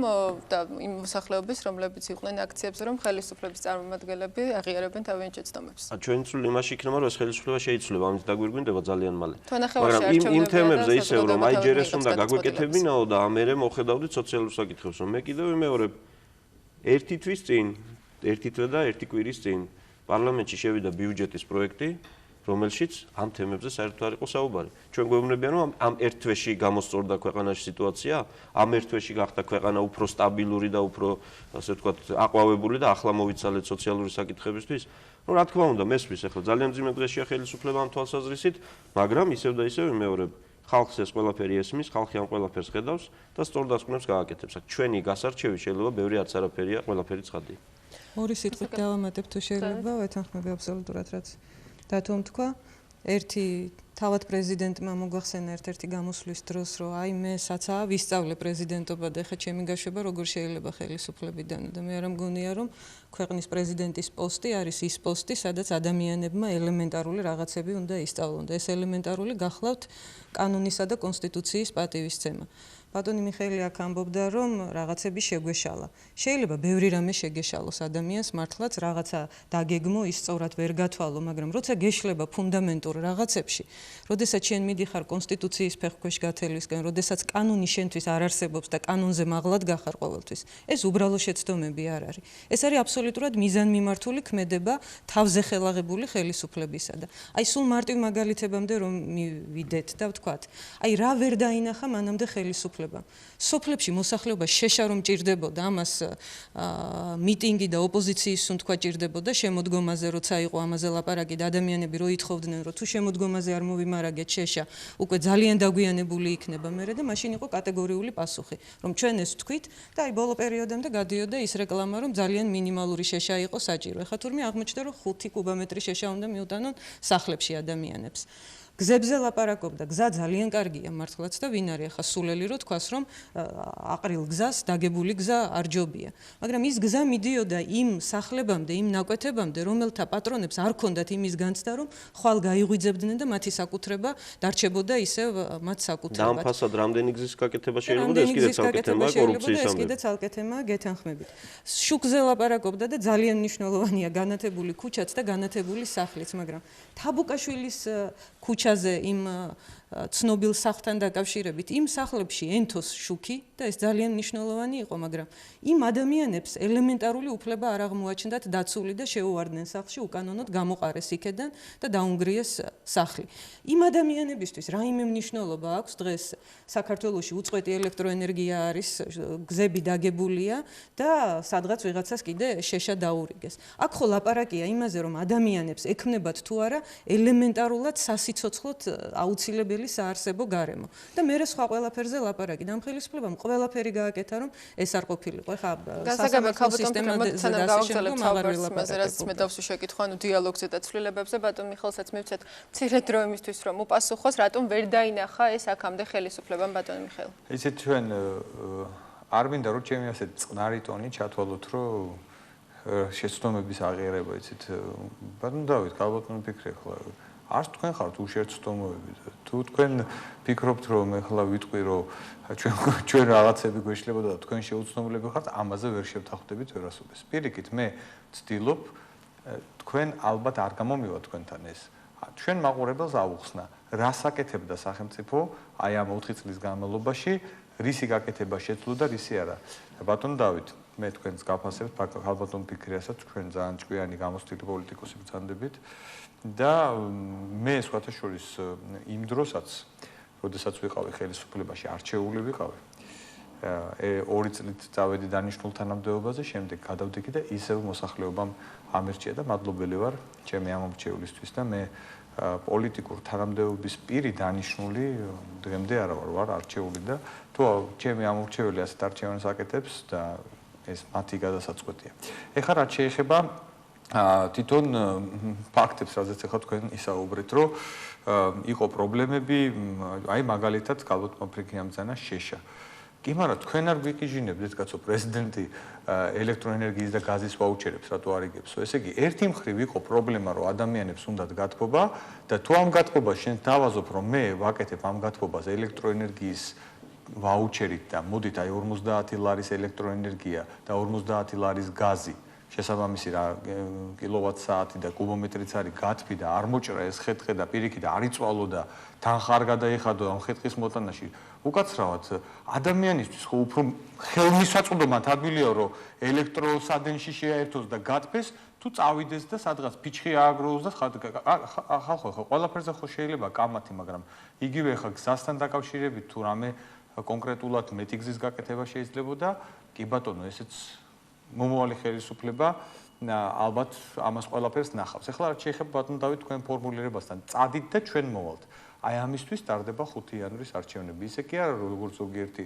და იმ მოსახლეობის, რომლებიც იყვნენ აქციებზე, რომ ხელისუფლების წარმომადგენლები აღიარებენ თავიანთ შეცდომებს. ჩვენი წვლილი იმაში იქნება, რომ ეს ხელისუფლება შეიცვლება, ამით დაგვირგვინდება ძალიან მალე. მაგრამ იმ თემებზე ისევ რომ აი ჯერ ეს უნდა გაგვეკეთებინაო და ამერე მოხედავდით სოციალურ საკითხებს, რომ მე კიდევ ვიმეორებ ერთი თვის წინ, ერთი თვე და ერთი კვირის წინ პარლამენტში შევიდა ბიუჯეტის პროექტი რომელშიც ამ თემებზე საერთოდ არ იყო საუბარი. ჩვენ გვეუბნებიან რომ ამ ერთ თვეში გამოსწორდა ქვეყანაში სიტუაცია, ამ ერთ თვეში გახდა ქვეყანა უფრო სტაბილური და უფრო ასე ვთქვათ აყვავებული და ახლა მოვიცალეთ სოციალური საკითხებისთვის. Ну, რა თქმა უნდა, მესმის ახლა ძალიან ძიმე დღეშია ხელისუფლება ამ თვალსაზრისით, მაგრამ ისევ და ისევ ვიმეორებ, ხალხს ეს ყველაფერი ესმის, ხალხი ამ ყველაფერს ხედავს და სწორ დასკვნებს გააკეთებს. ჩვენი გასარჩევი შეიძლება ბევრი არც არაფერია, ყველაფერი ცხადია. ორი სიტყვით დავამატებ თუ შეიძლება, ვეთანხმები აბსოლუტურად რაც დათომ თქვა ერთი თავად პრეზიდენტმა მოგვახსენა ერთ-ერთი გამოსვლის დროს რომ აი მე საცაა ვისწავლე პრეზიდენტობა და ხა ჩემი გაშვება როგორ შეიძლება ხელისუფლებიდან და მე არ მგონია რომ ქვეყნის პრეზიდენტის პოსტი არის ის პოსტი სადაც ადამიანებმა ელემენტარული რაღაცები უნდა ისწავლონ და ეს ელემენტარული გახლავთ კანონისა და კონსტიტუციის პატივისცემა ბატონი მიხეილი აქ ამბობდა რომ რაღაცები შეგვეშალა. შეიძლება ბევრი რამე შეგეშალოს ადამიანს მართლაც რაღაცა დაგეგმო ის სწორად ვერ გათვალო, მაგრამ როცა გეშლება ფუნდამენტურ რაღაცებში, როდესაც შენ მიდიხარ კონსტიტუციის ფეხქვეშ გათელვისკენ, როდესაც კანონი შენთვის არ არსებობს და კანონზე მაღლად გახარ ყოველთვის, ეს უბრალო შეცდომები არ არის. ეს არის აბსოლუტურად მიზანმიმართული ქმედება თავზე ხელაღებული ხელისუფლებისა და აი სულ მარტივ მაგალითებამდე რომ მივიდეთ და ვთქვათ, აი რა ვერ დაინახა მანამდე ხელისუფლება სოფლებში მოსახლეობა შეშა რომ ჭირდებოდა ამას მიტინგი და ოპოზიციის სუნთქვა ჭირდებოდა შემოდგომაზე როცა იყო ამაზე ლაპარაკი და ადამიანები რო ითხოვდნენ რომ თუ შემოდგომაზე არ მოვიმარაგეთ შეშა უკვე ძალიან დაგვიანებული იქნება მერე და მაშინ იყო კატეგორიული პასუხი რომ ჩვენ ეს ვთქვით და აი ბოლო პერიოდამდე გადიოდა ის რეკლამა რომ ძალიან მინიმალური შეშა იყო საჭირო ეხლა თურმე აღმოჩნდა რომ 5 კუბომეტრი შეშა უნდა მიუტანონ სახლებში ადამიანებს გზებზე ლაპარაკობდა, გზა ძალიან კარგია მართლაც და ვინ არის ახლა სულელი რო თქვას რომ აყრილ გზას დაგებული გზა არ ჯობია. მაგრამ ის გზა მიდიოდა იმ სახლებამდე, იმ ნაკვეთებამდე, რომელთა პატრონებს არ ქონდათ იმის განცდა რომ ხვალ გაიღვიძებდნენ და მათი საკუთრება დარჩებოდა ისევ მათ საკუთრებად. დამფასად რამდენი გზის გაკეთება შეიძლება და ეს კიდე ცალკე თემაა კორუფციის ეს კიდე ცალკე თემაა გეთანხმებით. შუქზე ლაპარაკობდა და ძალიან მნიშვნელოვანია განათებული ქუჩაც და განათებული სახლიც, მაგრამ თაბუკაშვილის ქუჩაზე იმ ცნობილ სახლთან დაკავშირებით იმ სახლებში ენთოს შუქი და ეს ძალიან მნიშვნელოვანი იყო, მაგრამ იმ ადამიანებს ელემენტარული უფლება არ აღმოაჩნდათ დაცული და შეუვარდნენ სახლში უკანონოდ გამოყარეს იქედან და დაუნგრიეს სახლი. იმ ადამიანებისთვის რაიმე მნიშვნელობა აქვს დღეს საქართველოში უწყვეტი ელექტროენერგია არის, გზები დაგებულია და სადღაც ვიღაცას კიდე შეშა დაურიგეს. აქ ხო ლაპარაკია იმაზე, რომ ადამიანებს ექმნებათ თუ არა ელემენტარულად სასიცოცხლოდ აუცილებელი საარსებო გარემო. და მე სხვა ყველაფერზე ლაპარაკი და ამ ხელისუფლებამ ყველაფერი გააკეთა, რომ ეს არ ყოფილიყო. ეხლა გასაგებია სისტემაზე გავაგრძელებთ საუბარს, რაც მე დავსვი შეკითხვა, დიალოგზე და ცვლილებებზე, ბატონ მიხელსაც მივცეთ მცირე დრო იმისთვის, რომ უპასუხოს, რატომ ვერ დაინახა ეს აქამდე ხელისუფლებამ ბატონ მიხეილ. ისეთ ჩვენ არ მინდა რომ ჩემი ასეთ წყნარი ტონი ჩათვალოთ, რომ შეცდომების აღიარება იცით. ბატონ დავით, ალბათ მიფიქრე ახლა არც თქვენ ხართ უშეცდომოები. თუ თქვენ ფიქრობთ, რომ ახლა ვიტყვი, რომ ჩვენ რაღაცები გვეშლებოდა და თქვენ შეუცნობლები ხართ, ამაზე ვერ შევთანხმდებით ვერასოდეს. პირიქით, მე ვცდილობ თქვენ ალბათ არ გამომივა თქვენთან ეს. ჩვენ მაყურებელს ავუხსნა, რას აკეთებდა სახელმწიფო აი ამ 4 წლის განმავლობაში, რისი გაკეთება შეძლო და რისი არა. ბატონ დავით, მე თქვენს გაფასებთ, ალბათ ფიქრიასაც თქვენ ძალიან ჭკვიანი გამოცდილი პოლიტიკოსი ბრძანდებით. და მე სხვათა შორის იმ დროსაც, როდესაც ვიყავი ხელისუფლებაში, არჩეული ვიყავი. 2 წლით წავედი დანიშნულ თანამდებობაზე, შემდეგ გადავდიგი და ისევ მოსახლეობამ ამერჩია და მადლობელი ვარ ჩემი ამომრჩევლისთვის და მე პოლიტიკურ თანამდებობის პირი დანიშნული დღემდე არა ვარ არჩეული და თუ ჩემი ამომრჩეველი ასეთ არჩევანს აკეთებს და ეს მათი გადასაწყვეტია. ეხლა რაც შეეხება თვითონ ფაქტებს, რაზეც ახლა თქვენ ისაუბრეთ, რომ იყო პრობლემები, აი მაგალითად გალბატონმა ფრიქიამ ძანა შეშა. კი, მაგრამ თქვენ არ გვიყიჟინებთ, კაცო, პრეზიდენტი ელექტროენერგიის და გაზის ვაუჩერებს რატო არ იგებსო? ესე იგი, ერთი მხრივ იყო პრობლემა, რომ ადამიანებს უნდათ გათბობა და თუ ამ გათბობას შენ დავაზობ, რომ მე ვაკეთებ ამ გათბობას ელექტროენერგიის ვაუჩერით და მოდით აი 50 ლარის ელექტროენერგია და 50 ლარის გაზი შესაბამისი რა კილოვატ-საათი და კუბომეტრიც არის გათბი და არ მოჭრა ეს ხეთყე და პირიქით არ იწვალო და თანხა არ გადაიხადო ამ ხეთყის მოტანაში უკაცრავად ადამიანისთვის ხო უფრო ხელმისაწვდომად ადვილია რომ ელექტროსადენში შეაერთოს და გათბეს თუ წავიდეს და სადღაც ფიჩხი ააგროვოს და ხალხო ხო ყველაფერზე ხო შეიძლება კამათი მაგრამ იგივე ხა გზასთან დაკავშირებით თუ რამე კონკრეტულად მეტი გზის გაკეთება შეიძლებოდა კი ბატონო ესეც მომავალი ხელისუფლება ალბათ ამას ყველაფერს ნახავს. ეხლა რაც შეეხება ბატონ დავით თქვენ ფორმულირებასთან, წადით და ჩვენ მოვალთ. აი ამისთვის ტარდება 5 იანვრის არჩევნები. ისე კი არა, როგორც ზოგიერთი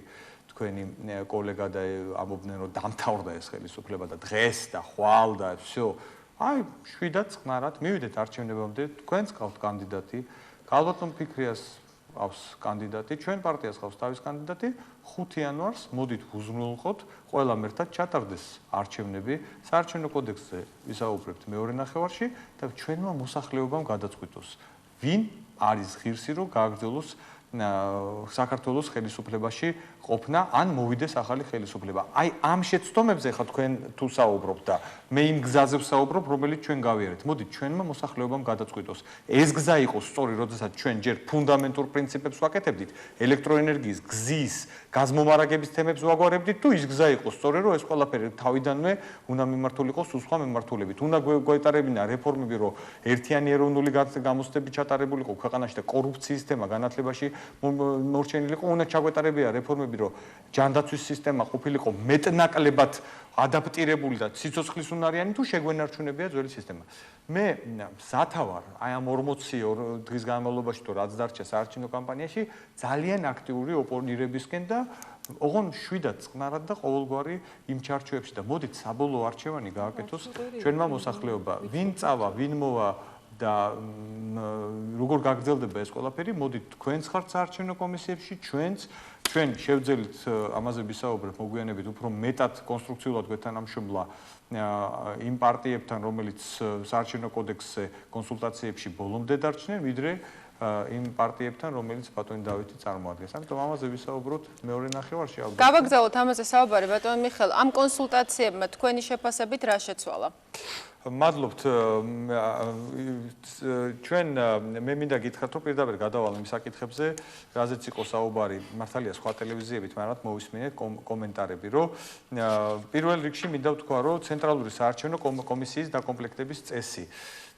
თქვენი კოლეგა და ამობდნენ, რომ დამთავრდა ეს ხელისუფლება და დღეს და ხვალ და всё. აი, შვიდად წყნარად მივიდეთ არჩევნებამდე, თქვენც გყავთ კანდიდატი, გალბატონ ფიქრიას ყავს კანდიდატი, ჩვენ პარტიას ყავს თავის კანდიდატი, 5 იანვარს მოდით უზრუნველყოთ, ყველამ ერთად ჩატარდეს არჩევნები, საარჩევნო კოდექსზე ვისაუბრებთ მეორე ნახევარში და ჩვენმა მოსახლეობამ გადაწყვიტოს, ვინ არის ღირსი, რომ გააგრძელოს საქართველოს ხელისუფლებაში ყოფნა, ან მოვიდეს ახალი ხელისუფლება. აი ამ შეცდომებზე ხა თქვენ თუ საუბრობთ და მე იმ გზაზე ვსაუბრობ, რომელიც ჩვენ გავიარეთ. მოდით ჩვენმა მოსახლეობამ გადაწყვიტოს. ეს გზა იყოს სწორი, როდესაც ჩვენ ჯერ ფუნდამენტურ პრინციპებს ვაკეთებდით, ელექტროენერგიის, გზის, გაზმომარაგების თემებს ვაგვარებდით, თუ ის გზა იყოს სწორი, რომ ეს ყველაფერი თავიდანვე უნდა მიმართულიყოს სხვა მიმართულებით. უნდა გვეტარებინა რეფორმები, რომ ერთიანი ეროვნული გამოცდები ჩატარებულიყო ქვეყანაში და კორუფციის თემა განათლებაში მორჩენილიყო, უნდა ჩაგვეტარებია რეფორმები, რომ ჯანდაცვის სისტემა ყოფილიყო მეტნაკლებად ადაპტირებული და სიცოცხლის უნარიანი თუ შეგვენარჩუნებია ძველი სისტემა. მე მზათა ვარ აი ამ 42 დღის განმავლობაში თუ რაც დარჩა საარჩევნო კამპანიაში ძალიან აქტიური ოპონირებისკენ და ოღონ შვიდად წყნარად და ყოველგვარი იმ ჩარჩოებში და მოდით საბოლოო არჩევანი გააკეთოს ჩვენმა მოსახლეობა. ვინ წავა, ვინ მოვა და როგორ გაგრძელდება ეს ყველაფერი, მოდით თქვენც ხართ საარჩევნო კომისიებში, ჩვენ შევძელით ამაზე ვისაუბრებთ მოგვიანებით უფრო მეტად კონსტრუქციულად გვეთანამშრომლა იმ პარტიებთან, რომელიც საარჩევნო კოდექსზე კონსულტაციებში ბოლომდე დარჩნენ, ვიდრე იმ პარტიებთან, რომელიც ბატონი დავითი წარმოადგენს. ამიტომ ამაზე ვისაუბროთ მეორე ნახევარში. გავაგზავნოთ ამაზე საუბარი, ბატონი მიხეილ, ამ კონსულტაციებმა თქვენი შეფასებით რა შეცვალა? მადლობთ. ჩვენ მე მინდა გითხრათ, რომ პირდაპირ გადავალ იმ საკითხებზე, რაზეც იყო საუბარი, მართალია სხვა ტელევიზიებით, მაგრამ მოვისმინეთ კომენტარები, რომ პირველ რიგში მინდა ვთქვა, რომ ცენტრალური საარჩევნო კომისიის დაკომპლექტების წესი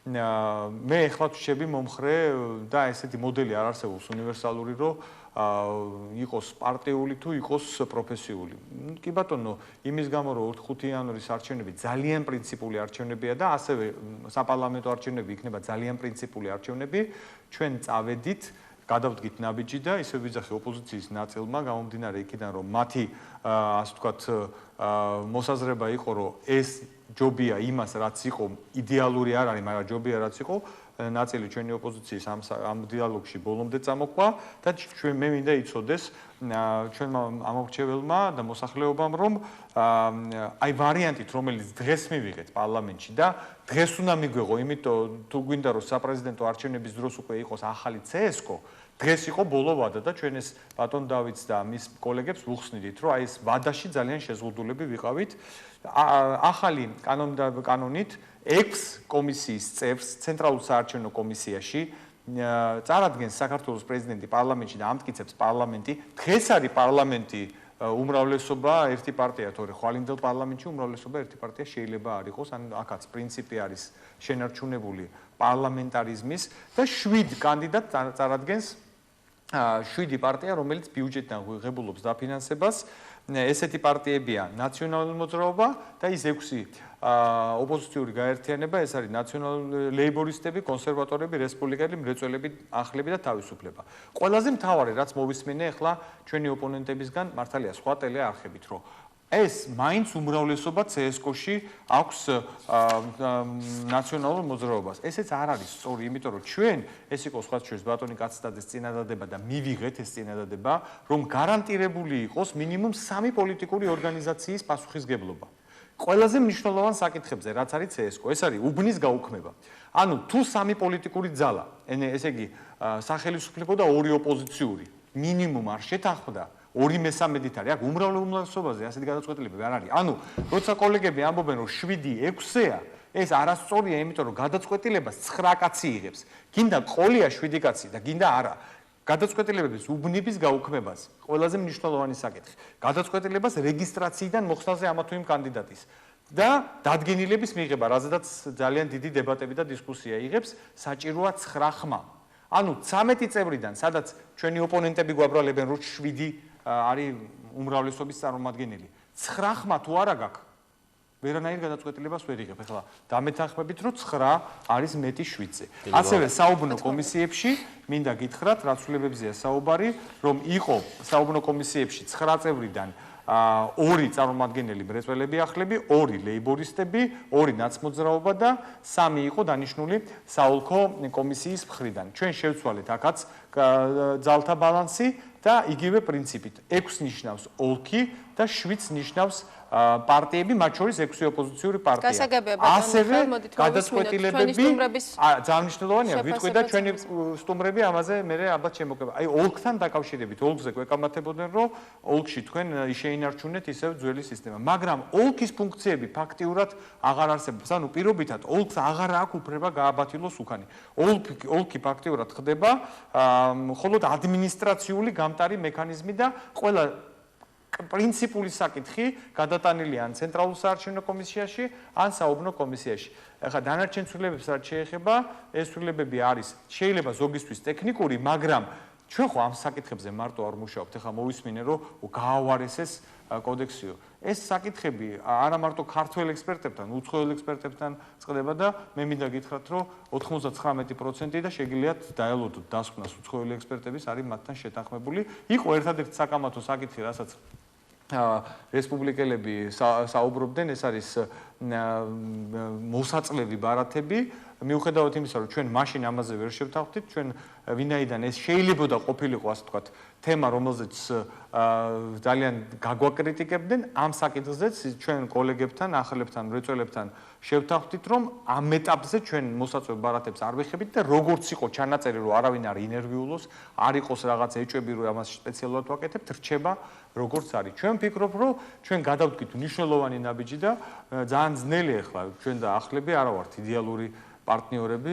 მე ეხლა ვშები მომხრე და ესეთი მოდელი არ არსებობს უნივერსალური, რომ იყოს პარტიული თუ იყოს პროფესიული. კი ბატონო, იმის გამო რომ 5 იანვრის არჩევნები ძალიან პრინციპული არჩევნებია და ასევე საპარლამენტო არჩევნები იქნება ძალიან პრინციპული არჩევნები, ჩვენ წავედით, გადავდგით ნაბიჯი და ისე ვიძახი ოპოზიციის ნაწილმა გამომდინარე იქიდან, რომ მათი ასე ვთქვათ მოსაზრება იყო, რომ ეს ჯობია იმას, რაც იყო იდეალური არ არის, მაგრამ ჯობია რაც იყო, ნაწილი ჩვენი ოპოზიციის ამ დიალოგში ბოლომდე წამოყვა და ჩვენ მე მინდა იცოდეს ჩვენმა ამორჩეველმა და მოსახლეობამ, რომ აი ვარიანტით, რომელიც დღეს მივიღეთ პარლამენტში და დღეს უნდა მიგვეღო, იმიტომ თუ გვინდა რომ საპრეზიდენტო არჩევნების დროს უკვე იყოს ახალი CSKO, დღეს იყო ბოლო ვადა და ჩვენ ეს ბატონ დავითს და მის კოლეგებს ვუხსნიდით, რომ აი ეს ვადაში ძალიან შეზღუდულები ვიყავით. ახალი კანონით 6 კომისიის წევრს ცენტრალურ საარჩევნო კომისიაში წარადგენს საქართველოს პრეზიდენტი პარლამენტში და ამტკიცებს პარლამენტი. დღეს არის პარლამენტი უმრავლესობა ერთი პარტია, თორე ხვალინდელ პარლამენტში უმრავლესობა ერთი პარტია შეიძლება არ იყოს, ან აქაც პრინციპი არის შენარჩუნებული პარლამენტარიზმის და 7 კანდიდატ წარადგენს 7 პარტია, რომელიც ბიუჯეტიდან ღებულობს დაფინანსებას. ესეთი პარტიებია ნაციონალური მოძრაობა და ის 6 ოპოზიციური გაერთიანება, ეს არის ნაციონალური ლეიბორისტები, კონსერვატორები, რესპუბლიკელები, მრეწველები, ახლები და თავისუფლება. ყველაზე მთავარი, რაც მოვისმენე ახლა ჩვენი ოპონენტებისგან, მართალია სხვა ტელეარხებით, რომ ეს მაინც უმრავლესობა CSKO-ში აქვს ნაციონალურ მოძრაობას. ესეც არ არის სწორი, იმიტომ რომ ჩვენ ეს იყო სხვა შორის ბატონი კაცდადეს წინადადება და მივიღეთ ეს წინადადება, რომ გარანტირებული იყოს მინიმუმ 3 პოლიტიკური ორგანიზაციის პასუხისგებლობა. ყველაზე მნიშვნელოვან საკითხებზე, რაც არის CSKO, ეს არის უბნის გაუქმება. ანუ თუ 3 პოლიტიკური ძალა, ესე იგი სახელმწიფო და 2 ოპოზიციური, მინიმუმ არ შეთანხმდა 2/3 არის, აქ უმრავლესობაზე ასეთი გადაწყვეტილებები არ არის. ანუ, როცა კოლეგები ამბობენ, რომ 7-6-ია, ეს არასწორია, იმიტომ რომ გადაწყვეტილებას 9 კაცი იღებს. გინდა ყოლია 7 კაცი და გინდა არა. გადაწყვეტილებების უბნების გაუქმებაზე, ყველაზე მნიშვნელოვანი საკითხი. გადაწყვეტილებას რეგისტრაციიდან მოხსნაზე ამა თუ იმ კანდიდატის და დადგენილების მიღება, რაზედაც ძალიან დიდი დებატები და დისკუსია იღებს, საჭიროა 9 ხმა. ანუ 13 წევრიდან, სადაც ჩვენი ოპონენტები გვაბრალებენ, რომ 7 არის უმრავლესობის წარმომადგენელი. 9 ხმა თუ არა გაქვს, ვერანაირ გადაწყვეტილებას ვერ იღებ. ეხლა დამეთანხმებით, რომ 9 არის მეტი 7-ზე. ასევე საუბნო კომისიებში მინდა გითხრათ, რაცვლებებზეა საუბარი, რომ იყო საუბნო კომისიებში 9 წევრიდან 2 წარმომადგენელი მრეწველები ახლები, 2 ლეიბორისტები, 2 ნაცმოძრაობა და 3 იყო დანიშნული საოლქო კომისიის მხრიდან. ჩვენ შევცვალეთ აქაც ძალთა ბალანსი და იგივე პრინციპით. 6 ნიშნავს ოლქი და 7 ნიშნავს პარტიები, მათ შორის 6 ოპოზიციური პარტია. ასევე გადაწყვეტილებები ძალიან მნიშვნელოვანია, ვიტყვი და ჩვენი სტუმრები ამაზე მერე ალბათ შემოგვება. აი ოლქთან დაკავშირებით, ოლქზე გვეკამათებოდნენ, რომ ოლქში თქვენ შეინარჩუნეთ ისევ ძველი სისტემა, მაგრამ ოლქის ფუნქციები ფაქტიურად აღარ არსებობს. ანუ პირობითად ოლქს აღარ აქვს უფლება გააბათილოს უკანი. ოლქი ფაქტიურად ხდება მხოლოდ ადმინისტრაციული გამტარი მექანიზმი და ყველა პრინციპული საკითხი გადატანილია ან ცენტრალურ საარჩევნო კომისიაში, ან საუბნო კომისიაში. ახლა დანარჩენ ცვლილებებს რაც შეეხება, ეს ცვლილებები არის შეიძლება ზოგისთვის ტექნიკური, მაგრამ ჩვენ ხო ამ საკითხებზე მარტო არ მუშაობთ. ახლა მოვისმინე, რომ გაავარესეს კოდექსიო. ეს საკითხები არა მარტო ქართველ ექსპერტებთან, უცხოელ ექსპერტებთან წყდება და მე მინდა გითხრათ, რომ 99% და შეგიძლიათ დაელოდოთ დასკვნას უცხოელი ექსპერტების არის მათთან შეთანხმებული. იყო ერთადერთი საკამათო საკითხი, რასაც რესპუბლიკელები საუბრობდნენ, ეს არის მოსაწლევი ბარათები, მიუხედავად იმისა, რომ ჩვენ მაშინ ამაზე ვერ შევთანხმდით, ჩვენ ვინაიდან ეს შეიძლებოდა ყოფილიყო, ასე ვთქვათ, თემა, რომელზეც ძალიან გაგვაკრიტიკებდნენ, ამ საკითხზეც ჩვენ კოლეგებთან, ახალებთან, მრეწველებთან შევთანხმდით, რომ ამ ეტაპზე ჩვენ მოსაწვევ ბარათებს არ ვიხებით და როგორც იყო ჩანაწერი, რომ არავინ არ ინერვიულოს, არ იყოს რაღაც ეჭვები, რომ ამას სპეციალურად ვაკეთებთ, რჩება როგორც არის. ჩვენ ვფიქრობ, რომ ჩვენ გადავდგით მნიშვნელოვანი ნაბიჯი და ძალიან ძნელი ახლა ჩვენ და ახლები არა ვართ იდეალური პარტნიორები,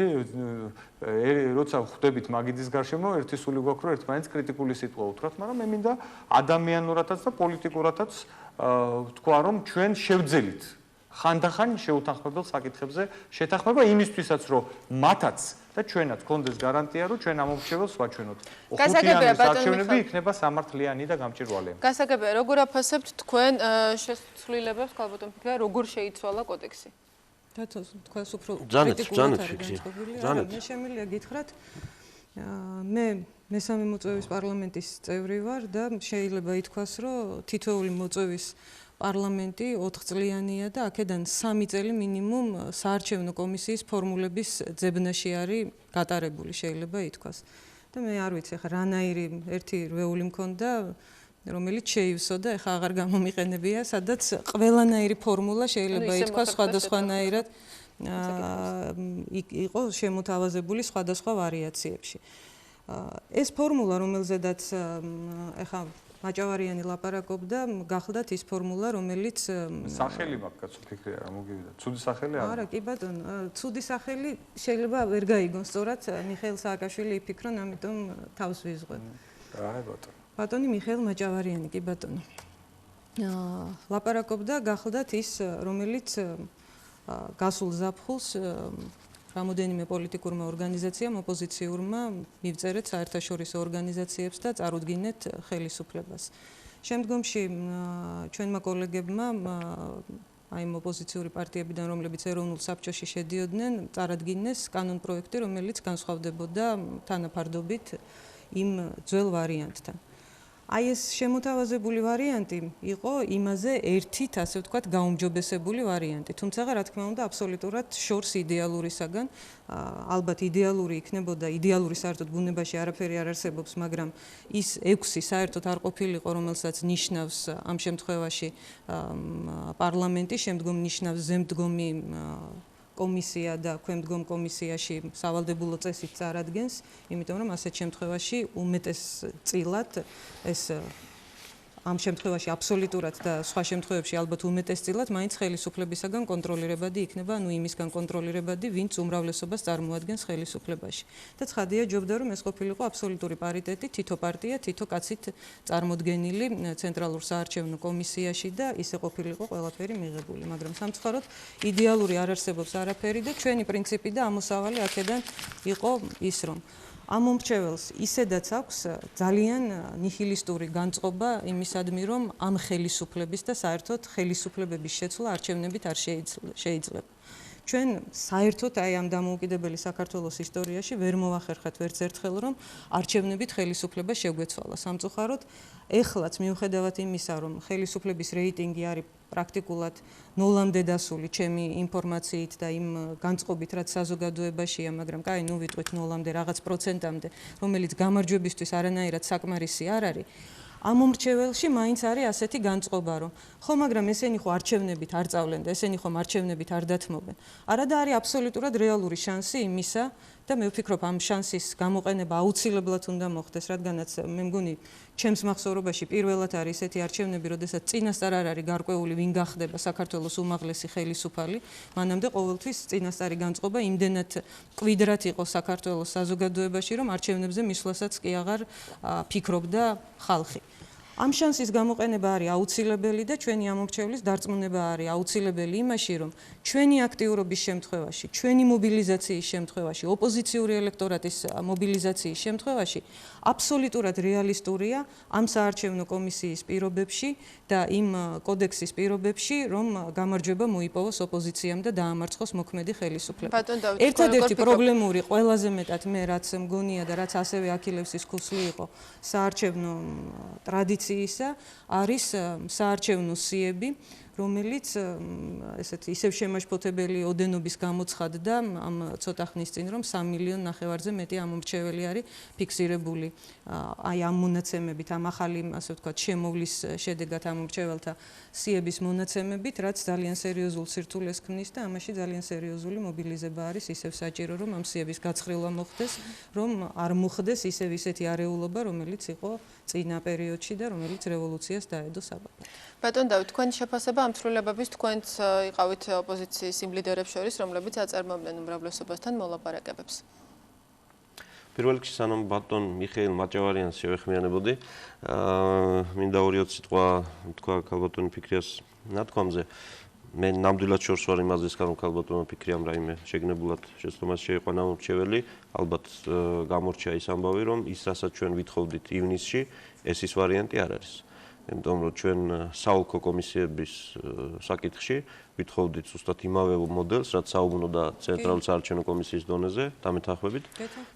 როცა ხვდებით მაგიდის გარშემო, ერთი სული გვაქვს, რომ ერთმანეთს კრიტიკული სიტყვა უთხრათ, მაგრამ მე მინდა ადამიანურადაც და პოლიტიკურადაც ვთქვა, რომ ჩვენ შევძელით ხანდახან შეუთანხმებელ საკითხებზე შეთანხმება იმისთვისაც, რომ მათაც და ჩვენაც გქონდეს გარანტია, რომ ჩვენ ამომრჩეველს ვაჩვენოთ. გასაგებია, ბატონო არჩევნები იქნება სამართლიანი და გამჭირვალე. გასაგებია, როგორ აფასებთ თქვენ შესრულებებს, ალბათ ვფიქრე, როგორ შეიცვალა კოდექსი? თქვენს უფრო ჯანეთ განწყობილი. მე შემიძლია გითხრათ, მე მესამე მოწვევის პარლამენტის წევრი ვარ და შეიძლება ითქვას, რომ თითოეული მოწვევის პარლამენტი 4 წლიანია და აქედან 3 წელი მინიმუმ საარჩევნო კომისიის ფორმულების ძებნაში არის გატარებული, შეიძლება ითქვას. და მე არ ვიცი, ახლა რანაირი ერთი რვეული მქონდა, რომელიც შეივსო და ეხა აღარ გამომიყენებია, სადაც ყველანაირი ფორმულა შეიძლება ითქვას სხვადასხვანაირად იყო შემოთავაზებული სხვადასხვა ვარიაციებში. ეს ფორმულა, რომელზედაც ეხა მაჭავარიანი ლაპარაკობდა, გახლდათ ის ფორმულა, რომელიც სახელი მაქვს, კაცო, ფიქრი არა, მოგივიდა. ცუდი სახელი არა. არა, კი ბატონო, ცუდი სახელი შეიძლება ვერ გაიგონ, სწორად მიხეილ სააკაშვილი იფიქრონ, ამიტომ თავს ვიზღვებ. აი ბატონო. ბატონი მიხეილ მაჭავარიანი, კი ბატონო. ლაპარაკობდა, გახლდათ ის, რომელიც გასულ ზაფხულს რამოდენიმე პოლიტიკურმა ორგანიზაციამ, ოპოზიციურმა მივწერეთ საერთაშორისო ორგანიზაციებს და წარუდგინეთ ხელისუფლებას. შემდგომში ჩვენმა კოლეგებმა აი ამ ოპოზიციური პარტიებიდან, რომლებიც ეროვნულ საბჭოში შედიოდნენ, წარადგინეს კანონპროექტი, რომელიც განსხვავდებოდა თანაფარდობით იმ ძველ ვარიანტთან. აი ეს შემოთავაზებული ვარიანტი იყო იმაზე ერთით, ასე ვთქვათ, გაუმჯობესებული ვარიანტი. თუმცა, რა თქმა უნდა, აბსოლუტურად შორს იდეალურისაგან, ალბათ იდეალური იქნებოდა, იდეალური საერთოდ ბუნებაში არაფერი არ არსებობს, მაგრამ ის 6 საერთოდ არ ყოფილიყო, რომელსაც ნიშნავს ამ შემთხვევაში პარლამენტი, შემდგომ ნიშნავს ზემდგომი კომისია და ქვემდგომ კომისიაში სავალდებულო წესით წარადგენს, იმიტომ რომ ასეთ შემთხვევაში უმეტესწილად ეს ამ შემთხვევაში აბსოლუტურად და სხვა შემთხვევებში ალბათ უმეტესწილად მაინც ხელისუფლებისაგან კონტროლირებადი იქნება, ანუ იმისგან კონტროლირებადი, ვინც უმრავლესობას წარმოადგენს ხელისუფლებაში. და ცხადია ჯობდა რომ ეს ყოფილიყო აბსოლუტური პარიტეტი, თითო პარტია, თითო კაცით წარმოდგენილი ცენტრალურ საარჩევნო კომისიაში და ისე ყოფილიყო ყველაფერი მიღებული, მაგრამ სამწუხაროდ იდეალური არ არსებობს არაფერი და ჩვენი პრინციპი და ამოსავალი აქედან იყო ის, რომ ამ მომრჩეველს ისედაც აქვს ძალიან ნიჰილისტური განწყობა იმისადმი, რომ ამ ხელისუფლების და საერთოდ ხელისუფლებების შეცვლა არჩევნებით არ შეიძლება. ჩვენ საერთოდ აი ამ დამოუკიდებელი საქართველოს ისტორიაში ვერ მოვახერხეთ ვერც ერთხელ, რომ არჩევნებით ხელისუფლება შეგვეცვალა. სამწუხაროდ, ეხლაც მიუხედავად იმისა, რომ ხელისუფლების რეიტინგი არის პრაქტიკულად ნოლამდე დასული ჩემი ინფორმაციით და იმ განწყობით, რაც საზოგადოებაშია, მაგრამ კაი, ნუ ვიტყვით ნოლამდე რაღაც პროცენტამდე, რომელიც გამარჯვებისთვის არანაირად საკმარისი არ არის. ამ მომრჩეველში მაინც არის ასეთი განწყობა, რომ ხო, მაგრამ ესენი ხო არჩევნებით არ წავლენ და ესენი ხომ არჩევნებით არ დათმობენ. არადა არის აბსოლუტურად რეალური შანსი იმისა და მე ვფიქრობ ამ შანსის გამოყენება აუცილებლად უნდა მოხდეს, რადგანაც მე მგონი ჩემს მახსოვრობაში პირველად არის ესეთი არჩევნები, როდესაც წინასწარ არ არის გარკვეული ვინ გახდება საქართველოს უმაღლესი ხელისუფალი, მანამდე ყოველთვის წინასწარი განწყობა იმდენად კვიდრად იყო საქართველოს საზოგადოებაში, რომ არჩევნებზე მისვლასაც კი აღარ ფიქრობდა ხალხი. ამ შანსის გამოყენება არის აუცილებელი და ჩვენი ამომრჩევლის დარწმუნება არის აუცილებელი იმაში, რომ ჩვენი აქტიურობის შემთხვევაში, ჩვენი მობილიზაციის შემთხვევაში, ოპოზიციური ელექტორატის მობილიზაციის შემთხვევაში აბსოლუტურად რეალისტურია ამ საარჩევნო კომისიის პირობებში და იმ კოდექსის პირობებში, რომ გამარჯვება მოიპოვოს ოპოზიციამ და დაამარცხოს მოქმედი ხელისუფლება. ერთადერთი პრობლემური, ყველაზე მეტად მე რაც მგონია და რაც ასევე აქილევსის ქუსლი იყო საარჩევნო ტრადიცია კომისიისა არის საარჩევნო სიები, რომელიც ესეთი ისევ შემაშფოთებელი ოდენობის გამოცხადდა ამ ცოტა ხნის წინ, რომ 3,5 მილიონზე მეტი ამომრჩეველი არის ფიქსირებული აი ამ მონაცემებით, ამ ახალი, ასე ვთქვათ, შემოვლის შედეგად ამომრჩეველთა სიების მონაცემებით, რაც ძალიან სერიოზულ სირთულეს ქმნის და ამაში ძალიან სერიოზული მობილიზება არის, ისევ საჭირო, რომ ამ სიების გაცხრილვა მოხდეს, რომ არ მოხდეს ისევ ისეთი არეულობა, რომელიც იყო წინა პერიოდში და რომელიც რევოლუციას დაედო საბაბად. ბატონ დავით, თქვენი შეფასება ამ ცვლილებების თქვენც იყავით ოპოზიციის იმ ლიდერებს შორის, რომლებიც აწარმოებდნენ უმრავლესობასთან მოლაპარაკებებს. პირველ რიგში სანამ ბატონ მიხეილ მაჭავარიანს შევეხმიანებოდი, მინდა 2-3 სიტყვა თქვა ქალბატონი ფიქრიას ნათქვამზე. მე ნამდვილად შორს ვარ იმაზე, რომ ქალბატონმა ფიქრიამ რაიმე შეგნებულად შეცდომას შეიყვანა ამორჩეველი, ალბათ გამორჩა ის ამბავი, რომ ის რასაც ჩვენ ვითხოვდით ივნისში, ეს ის ვარიანტი არ არის. იმიტომ რომ ჩვენ საოლქო კომისიების საკითხში ვითხოვდით ზუსტად იმავე მოდელს, რაც საუბრობდა ცენტრალური საარჩევნო კომისიის დონეზე, დამეთანხმებით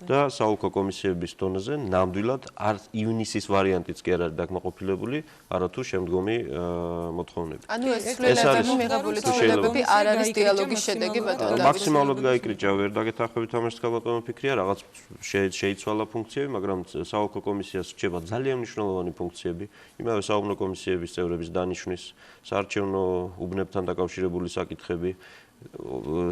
და საოლქო კომისიების დონეზე ნამდვილად არ ივნისის ვარიანტიც კი არ არის დაკმაყოფილებული, არათუ შემდგომი მოთხოვნები. ანუ ეს ცვლილებები მიღებული ცვლილებები არ არის დიალოგის შედეგი, ბატონ დავით. მაქსიმალურად გაიკრიჭა, ვერ დაგეთანხმებით ამას ქალბატონო ფიქრია, რაღაც შეიცვალა ფუნქციები, მაგრამ საოლქო კომისიას რჩება ძალიან მნიშვნელოვანი ფუნქციები, იმავე საუბნო კომისიების წევრების დანიშვნის, საარჩევნო უბნებთან დაკავშირებული საკითხები,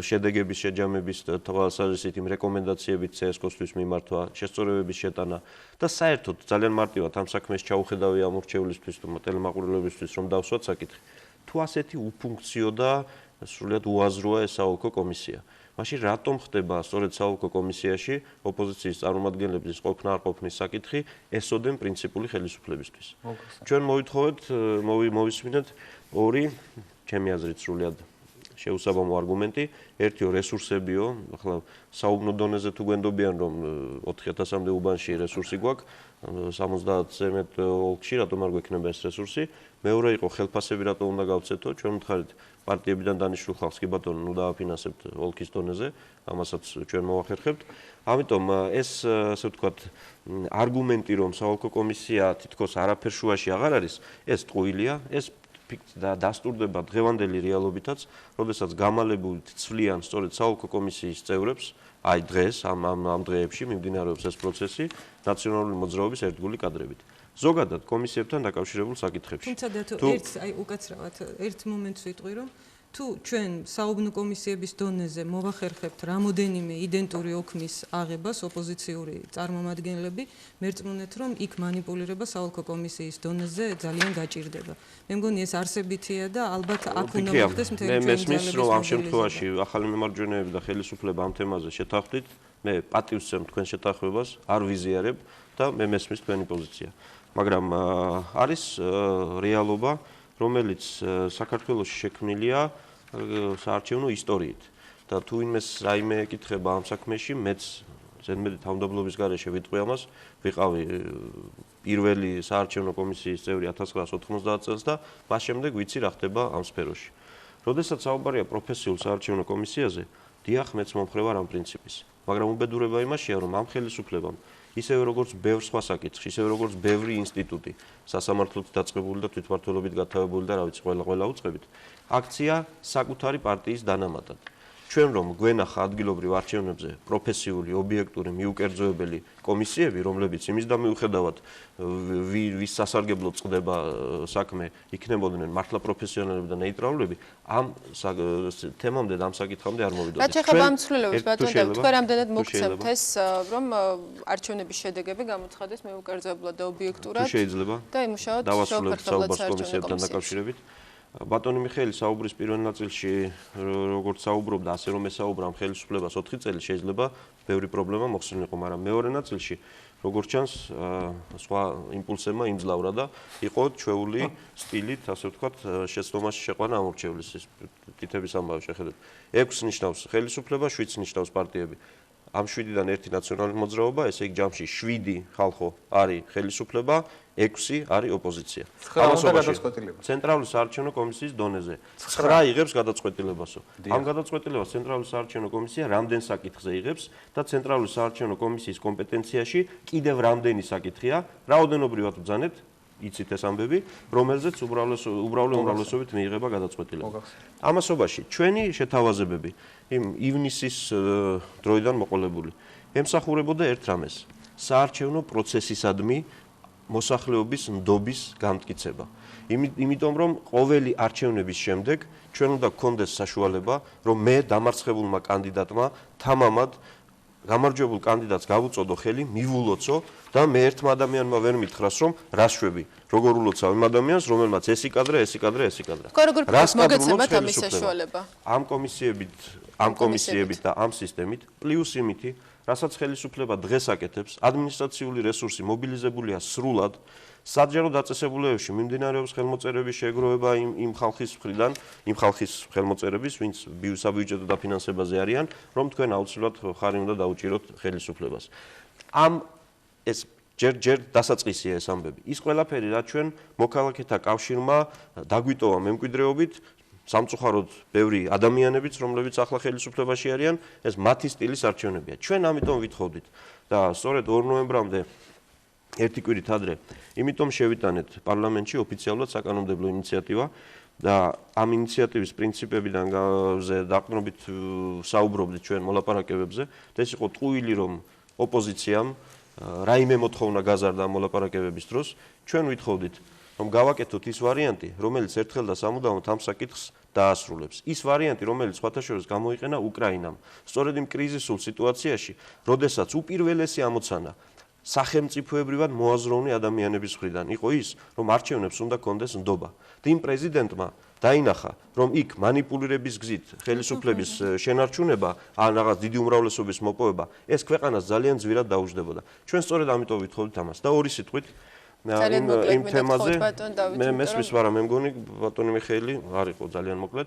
შედეგების შეჯამების თვალსაზრისით იმ რეკომენდაციებით CSKOS-თვის მიმართვა, შესწორებების შეტანა და საერთოდ ძალიან მარტივად ამ საქმეს ჩაუხედავი ამორჩევლისთვის თუ ტელემაყურებლებისთვის რომ დავსვათ საკითხი. თუ ასეთი უფუნქციო და სრულიად უაზროა ეს საოლქო კომისია. მაშინ რატომ ხდება სწორედ საოლქო კომისიაში ოპოზიციის წარმომადგენლების ყოფნა არ ყოფნის საკითხი ესოდენ პრინციპული ხელისუფლებისთვის. ჩვენ მოვითხოვეთ, მოვისმინეთ ორი ჩემი აზრით სრულიად შეუსაბამო არგუმენტი, ერთიო რესურსებიო, ახლა საუბნო დონეზე თუ გვენდობიან რომ 4000-მდე უბანში რესურსი გვაქვს, 70-ზე მეტ ოლქში რატომ არ გვექნება ეს რესურსი? მეორე იყო ხელფასები რატომ უნდა გავცეთო? ჩვენ ვთხარით პარტიებიდან დანიშნულ ხალხს კი ბატონო, ნუ დააფინანსებთ ოლქის დონეზე, ამასაც ჩვენ მოვახერხებთ. ამიტომ ეს ასე ვთქვათ არგუმენტი რომ საოლქო კომისია თითქოს არაფერ შუაში აღარ არის, ეს ტყუილია, ეს დასტურდება დღევანდელი რეალობითაც, როდესაც გამალებულით ცვლიან სწორედ საოლქო კომისიის წევრებს, აი დღეს ამ დღეებში მიმდინარეობს ეს პროცესი ნაციონალური მოძრაობის ერთგული კადრებით. ზოგადად კომისიებთან დაკავშირებულ საკითხებში. თუმცა ერთს აი უკაცრავად ერთ მომენტს ვიტყვი რომ თუ ჩვენ საუბნო კომისიების დონეზე მოვახერხებთ რამოდენიმე იდენტური ოქმის აღებას ოპოზიციური წარმომადგენლები, მერწმუნეთ რომ იქ მანიპულირება საოლქო კომისიის დონეზე ძალიან გაჭირდება. მე მგონი ეს არსებითია და ალბათ აქ უნდა მოხდეს მთელი მე მესმის რომ ამ შემთხვევაში ახალი მემარჯვენეები და ხელისუფლება ამ თემაზე შეთანხმდით, მე პატივს ვცემ თქვენ შეთანხმებას, არ ვიზიარებ და მე მესმის თქვენი პოზიცია. მაგრამ არის რეალობა რომელიც საქართველოში შექმნილია საარჩევნო ისტორიით და თუ იმეს რაიმე ეკითხება ამ საქმეში, მეც ზედმეტი თავმდაბლობის გარეშე ვიტყვი ამას, ვიყავი პირველი საარჩევნო კომისიის წევრი 1990 წელს და მას შემდეგ ვიცი რა ხდება ამ სფეროში. როდესაც საუბარია პროფესიულ საარჩევნო კომისიაზე, დიახ, მეც მომხრე ვარ ამ პრინციპის, მაგრამ უბედურება იმაშია, რომ ამ ხელისუფლებამ ისევე როგორც ბევრ სხვა საკითხში, ისევე როგორც ბევრი ინსტიტუტი, სასამართლოც დაწყებული და თვითმმართველობით გათავებული და რა ვიცი, ყველა უწყებით, აქცია საკუთარი პარტიის დანამატად. ჩვენ რომ გვენახა ადგილობრივ არჩევნებზე პროფესიული, ობიექტური, მიუკერძოებელი კომისიები, რომლებიც იმის და მიუხედავად ვის სასარგებლოდ წყდება საქმე, იქნებოდნენ მართლა პროფესიონალები და ნეიტრალურები, ამ თემამდე და ამ საკითხამდე არ მოვიდოდნენ. რაც ეხება ამ ცვლილებას, ბატონო დავით, თქვენ რამდენად მოგცემთ ეს, რომ არჩევნების შედეგები გამოცხადდეს მიუკერძოებლად და ობიექტურად და იმუშაოთ დავასრულებთ კომისიებთან დაკავშირებით. ბატონი მიხეილი საუბრის პირველ ნაწილში როგორც საუბრობდა, ასე რომ ესაუბრა ამ ხელისუფლებას 4 წელი შეიძლება ბევრი პრობლემა მოხსნილიყო, მაგრამ მეორე ნაწილში როგორც ჩანს სხვა იმპულსებმა იმძლავრა და იყო ჩვეული სტილით, ასე ვთქვათ, შეცდომაში შეყვანა ამორჩევლის თითების ამბავი შეხედეთ. 6 ნიშნავს ხელისუფლება, 7 ნიშნავს პარტიები. ამ 7-დან 1 ნაციონალური მოძრაობა, ესე იგი ჯამში 7 ხალხო არის ხელისუფლება, 6 არის ოპოზიცია. ცენტრალური საარჩევნო კომისიის დონეზე 9 იღებს გადაწყვეტილებასო. ამ გადაწყვეტილებას ცენტრალური საარჩევნო კომისია რამდენ საკითხზე იღებს და ცენტრალური საარჩევნო კომისიის კომპეტენციაში კიდევ რამდენი საკითხია, რაოდენობრივად ვბრძანეთ იცით ეს ამბები, რომელზეც უბრალო უმრავლესობით მიიღება გადაწყვეტილება. ამასობაში ჩვენი შეთავაზებები იმ ივნისის დროიდან მოყოლებული ემსახურებოდა ერთ რამეს: საარჩევნო პროცესისადმი მოსახლეობის ნდობის განმტკიცება. იმიტომ რომ ყოველი არჩევნების შემდეგ ჩვენ უნდა გქონდეს საშუალება, რომ მე დამარცხებულმა კანდიდატმა თამამად გამარჯვებულ კანდიდატს გავუწოდო ხელი, მივულოცო და მე ერთმა ადამიანმა ვერ მითხრას, რომ რას შვები. როგორ ულოცავ იმ ადამიანს, რომელმაც ეს იკადრა. რას მოგეცემათ ამის საშუალება? ამ კომისიებით და ამ სისტემით პლუს იმითი, რასაც ხელისუფლება დღეს აკეთებს, ადმინისტრაციული რესურსი მობილიზებულია სრულად, საჯარო დაწესებულებებში მიმდინარეობს ხელმოწერების შეგროვება იმ ხალხის მხრიდან, იმ ხალხის ხელმოწერების, ვინც საბიუჯეტო დაფინანსებაზე არიან, რომ თქვენ აუცილებლად ხარი უნდა დაუჭიროთ ხელისუფლებას. ეს ჯერ დასაწყისია ეს ამბები. ის ყველაფერი, რაც ჩვენ მოქალაქეთა კავშირმა დაგვიტოვა მემკვიდრეობით, სამწუხაროდ ბევრი ადამიანებიც, რომლებიც ახლა ხელისუფლებაში არიან, ეს მათი სტილის არჩევნებია. ჩვენ ამიტომ ვითხოვდით და სწორედ 2 ნოემბრამდე ერთი კვირით ადრე, იმიტომ შევიტანეთ პარლამენტში ოფიციალურად საკანონმდებლო ინიციატივა და ამ ინიციატივის პრინციპებიდან დაყრდნობით საუბრობდით ჩვენ მოლაპარაკებებზე. ეს იყო ტყუილი, რომ ოპოზიციამ რაიმე მოთხოვნა გაზარდა მოლაპარაკებების დროს, ჩვენ ვითხოვდით, რომ გავაკეთოთ ის ვარიანტი, რომელიც ერთხელ და სამუდამოდ ამ საკითხს დაასრულებს. ის ვარიანტი, რომელიც სხვათაშორის გამოიყენა უკრაინამ. სწორედ იმ კრიზისულ სიტუაციაში, როდესაც უპირველესი ამოცანა სახელმწიფოებრივად მოაზროვნე ადამიანების მხრიდან იყო ის, რომ არჩევნებს უნდა კონდეს ნდობა. და იმ პრეზიდენტმა დაინახა, რომ იქ მანიპულირების გზით ხელისუფლების შენარჩუნება, ან რაღაც დიდი უმრავლესობის მოპოვება, ეს ქვეყანას ძალიან ძვირად დაუჯდებოდა. ჩვენ სწორედ ამიტომ ვითხოვდით ამას. და ორი სიტყვით იმ თემაზე მე მესმის ვარა, მე მგონი ბატონი მიხეილი არ იყო ძალიან მოკლედ.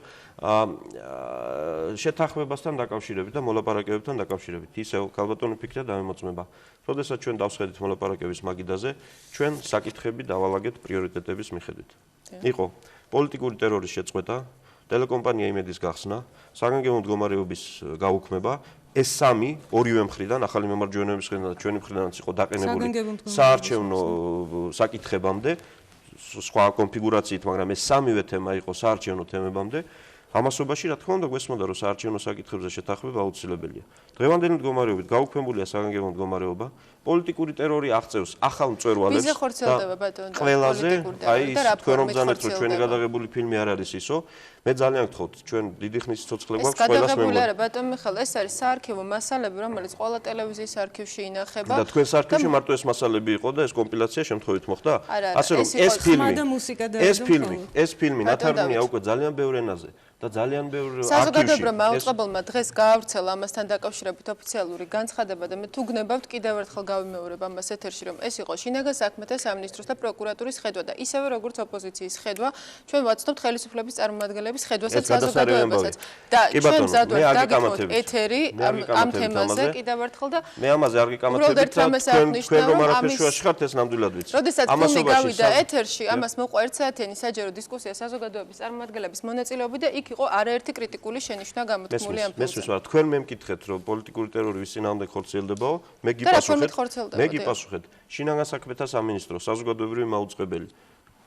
შეთანხმებასთან დაკავშირებით და მოლაპარაკებებთან დაკავშირებით. ისევ ქალბატონი ფიქრია დამემოწმება. როდესაც ჩვენ დავსხედით მოლაპარაკების მაგიდაზე, ჩვენ საკითხები დავალაგეთ პრიორიტეტების მიხედვით. იყო პოლიტიკური ტერორის შეწყვეტა, ტელეკომპანია იმედის გახსნა, საგანგებო მდგომარეობის გაუქმება, ეს სამი ორივე მხრიდან, ახალი მემარჯვენეების მხრიდან და ჩვენი მხრიდანაც იყო დაყენებული საარჩევნო საკითხებამდე, სხვა კონფიგურაციით, მაგრამ ეს სამივე თემა იყო საარჩევნო თემებამდე. ამასობაში, რა თქმა უნდა, გვესმოდა, რომ საარჩევნო საკითხებზე შეთანხმება აუცილებელია. დღევანდელი მდგომარეობით გაუქმებულია საგანგებო მდგომარეობა, პოლიტიკური ტერორი აღწევს ახალ მწვერვალებს ვიზე ხორცელდება ბატონო ყველაზე, აი ის თქვენ რომ ბრძანეთ, რომ ჩვენი გადაღებული ფილმი არ არის ისო, მე ძალიან გთხოვთ, ჩვენ დიდი ხნის ცოცხლე გვაქვს ყველას მემორი. ეს გადაღებული არა, ბატონო მიხეილ, ეს არის საარქივო მასალები, რომელიც ყველა ტელევიზიის არქივში ინახება. და თქვენს არქივში მარტო ეს მასალები იყო და ეს კომპილაცია შემთხვევით მოხდა? ასე რომ ეს ფილმი ნათარგმნია უკვე ძალიან ბევრ ენაზე. და ძალიან ბევრ არქივში. საზოგადოებამ აუწყებელმა დღეს გაავრცელა ამასთან დაკავშირებით ოფიციალური განცხადება და მე თუ გნებავთ კიდევ ერთხელ გავიმეორებ ამას ეთერში, რომ ეს იყო შინაგან საქმეთა სამინისტროს და პროკურატურის ხედვა და ისევე როგორც ოპოზიციის ხედვა, ჩვენ ვაცნობთ ხელისუფლების წარმომადგენლების ხედვასაც საზოგადოებასაც. და ჩვენ მზადვართ დაგიხოთ ეთერი ამ თემაზე კიდევ ერთხელ და მე ამაზე არ გიკამათებით და თქვენ რომ არაფერს შუაში ხართ ეს ნამდვილად ვიცი. როდესაც ფილმი გავიდა ეთერში, ამას მოყვა 1 საათიანი საჯარო დისკუსია საზოგადოების წარმომადგენლების მონაწილეობით და იქ იყო არაერთი კრიტიკული შენიშვნა გამოთქმული ამ ფილმზე. მესმის ვარ, თქვენ მე მკითხეთ, რომ პოლიტიკური ტერორი ვის წინააღმდეგ ხორციელდებაო, მე გიპასუხეთ. შინაგან საქმეთა სამინისტრო, საზოგადოებრივი მაუწყებელი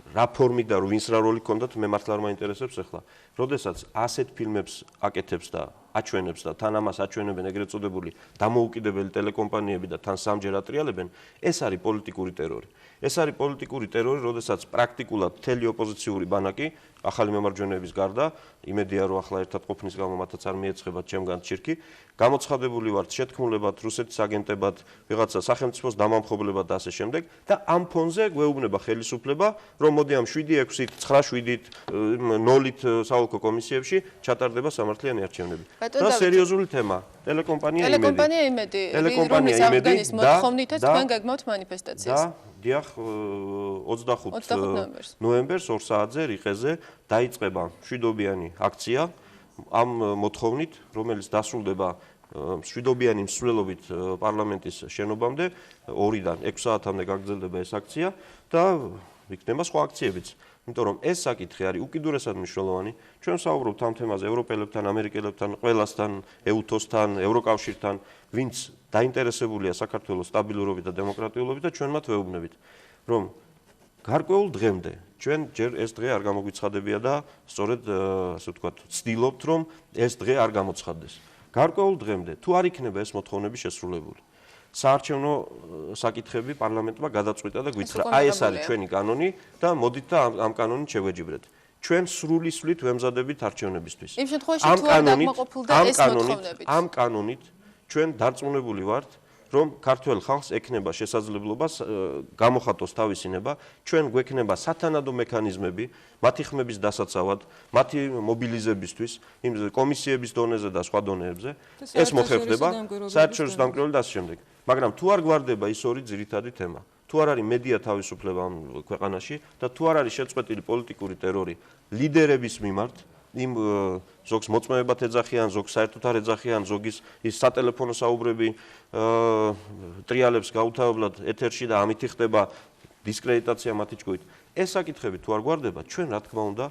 რა ფორმით და ვინც რა როლი ჰქონდათ, მე მართლა არ მაინტერესებს ახლა. როდესაც ასეთ ფილმებს აკეთებს და აჩვენებს და თან ამას აჩვენებენ ეგრეთ წოდებული დამოუკიდებელი ტელეკომპანიები და თან სამჯერ ატრიალებენ, ეს არის პოლიტიკური ტერორი. ეს არის პოლიტიკური ტერორი, როდესაც პრაქტიკულად მთელი ოპოზიციური ბანაკი ახალი მემარჯვენეების გარდა, იმედია რომ ახლა ერთად ყოფნის გამო მათაც არ მიეცხებათ ჩემგან ჩირკი, გამოცხადებული ვართ შეთქმულებად, რუსეთის აგენტებად, ვიღაცა სახელმწიფოს დამამხობლებად და ასე შემდეგ და ამ ფონზე გვეუბნება ხელისუფლება, რომ მოდი ამ 7-6-ით, 9-7-ით, 0-ით საოლქო კომისიებში ჩატარდება სამართლიანი არჩევნები. და სერიოზული თემა. ტელეკომპანია იმედი. ტელეკომპანია იმედი მოთხოვნითაც თქვენ გაგმავთ მანიფესტაციას. დიახ, 25 ნოემბერს 2 საათზე რიყეზე დაიწყება მშვიდობიანი აქცია ამ მოთხოვნით, რომელიც დასრულდება მშვიდობიანი მსვლელობით პარლამენტის შენობამდე 2-დან 6 საათამდე გაგრძელდება ეს აქცია და იქნება სხვა აქციებიც. იმიტომ რომ ეს საკითხი არის უკიდურესად მნიშვნელოვანი. ჩვენ საუბრობთ ამ თემაზე ევროპელებთან, ამერიკელებთან, ყველასთან, ეუთოსთან, ევროკავშირთან, ვინც დაინტერესებულია საქართველოს სტაბილურობით და დემოკრატიულობით და ჩვენ მათ ვეუბნებით, რომ გარკვეულ დღემდე ჩვენ ჯერ ეს დღე არ გამოგვიცხადებია და სწორედ ასე ვთქვათ, ვცდილობთ რომ ეს დღე არ გამოცხადდეს. გარკვეულ დღემდე თუ არ იქნება ეს მოთხოვნები შესრულებული, საარჩევნო საკითხები პარლამენტმა გადაწყვიტა და გვითხრა, აი ეს არის ჩვენი კანონი და მოდით და ამ კანონით შევეჯიბრეთ. ჩვენ სრულისვლით ვემზადებით არჩევნებისთვის. იმ შემთხვევაში თუ არ დაგმოყოფილდა ეს მოთხოვნებით. ამ კანონით ჩვენ დარწმუნებული ვართ, რომ ქართველ ხალხს ექნება შესაძლებლობა გამოხატოს თავისი ნება, ჩვენ გვექნება სათანადო მექანიზმები მათი ხმების დასაცავად, მათი მობილიზებისთვის, იმ კომისიების დონეზე და სხვა დონეებზე. ეს მოხერხდება საერთაშორისო დამკვირვებელი და ასე შემდეგ. მაგრამ თუ არ გვარდება ის ორი ძირითადი თემა, თუ არ არის მედია თავისუფლება ამ ქვეყანაში და თუ არ არის შეწყვეტილი პოლიტიკური ტერორი ლიდერების მიმართ, იმ ზოგს მოწმეებად ეძახიან, ზოგს საერთოდ არ ეძახიან, ზოგის ის სატელეფონო საუბრები ტრიალებს გაუთავებლად ეთერში და ამით ხდება დისკრედიტაცია მათი ჭკუით. ეს საკითხები თუ არ გვარდება, ჩვენ რა თქმა უნდა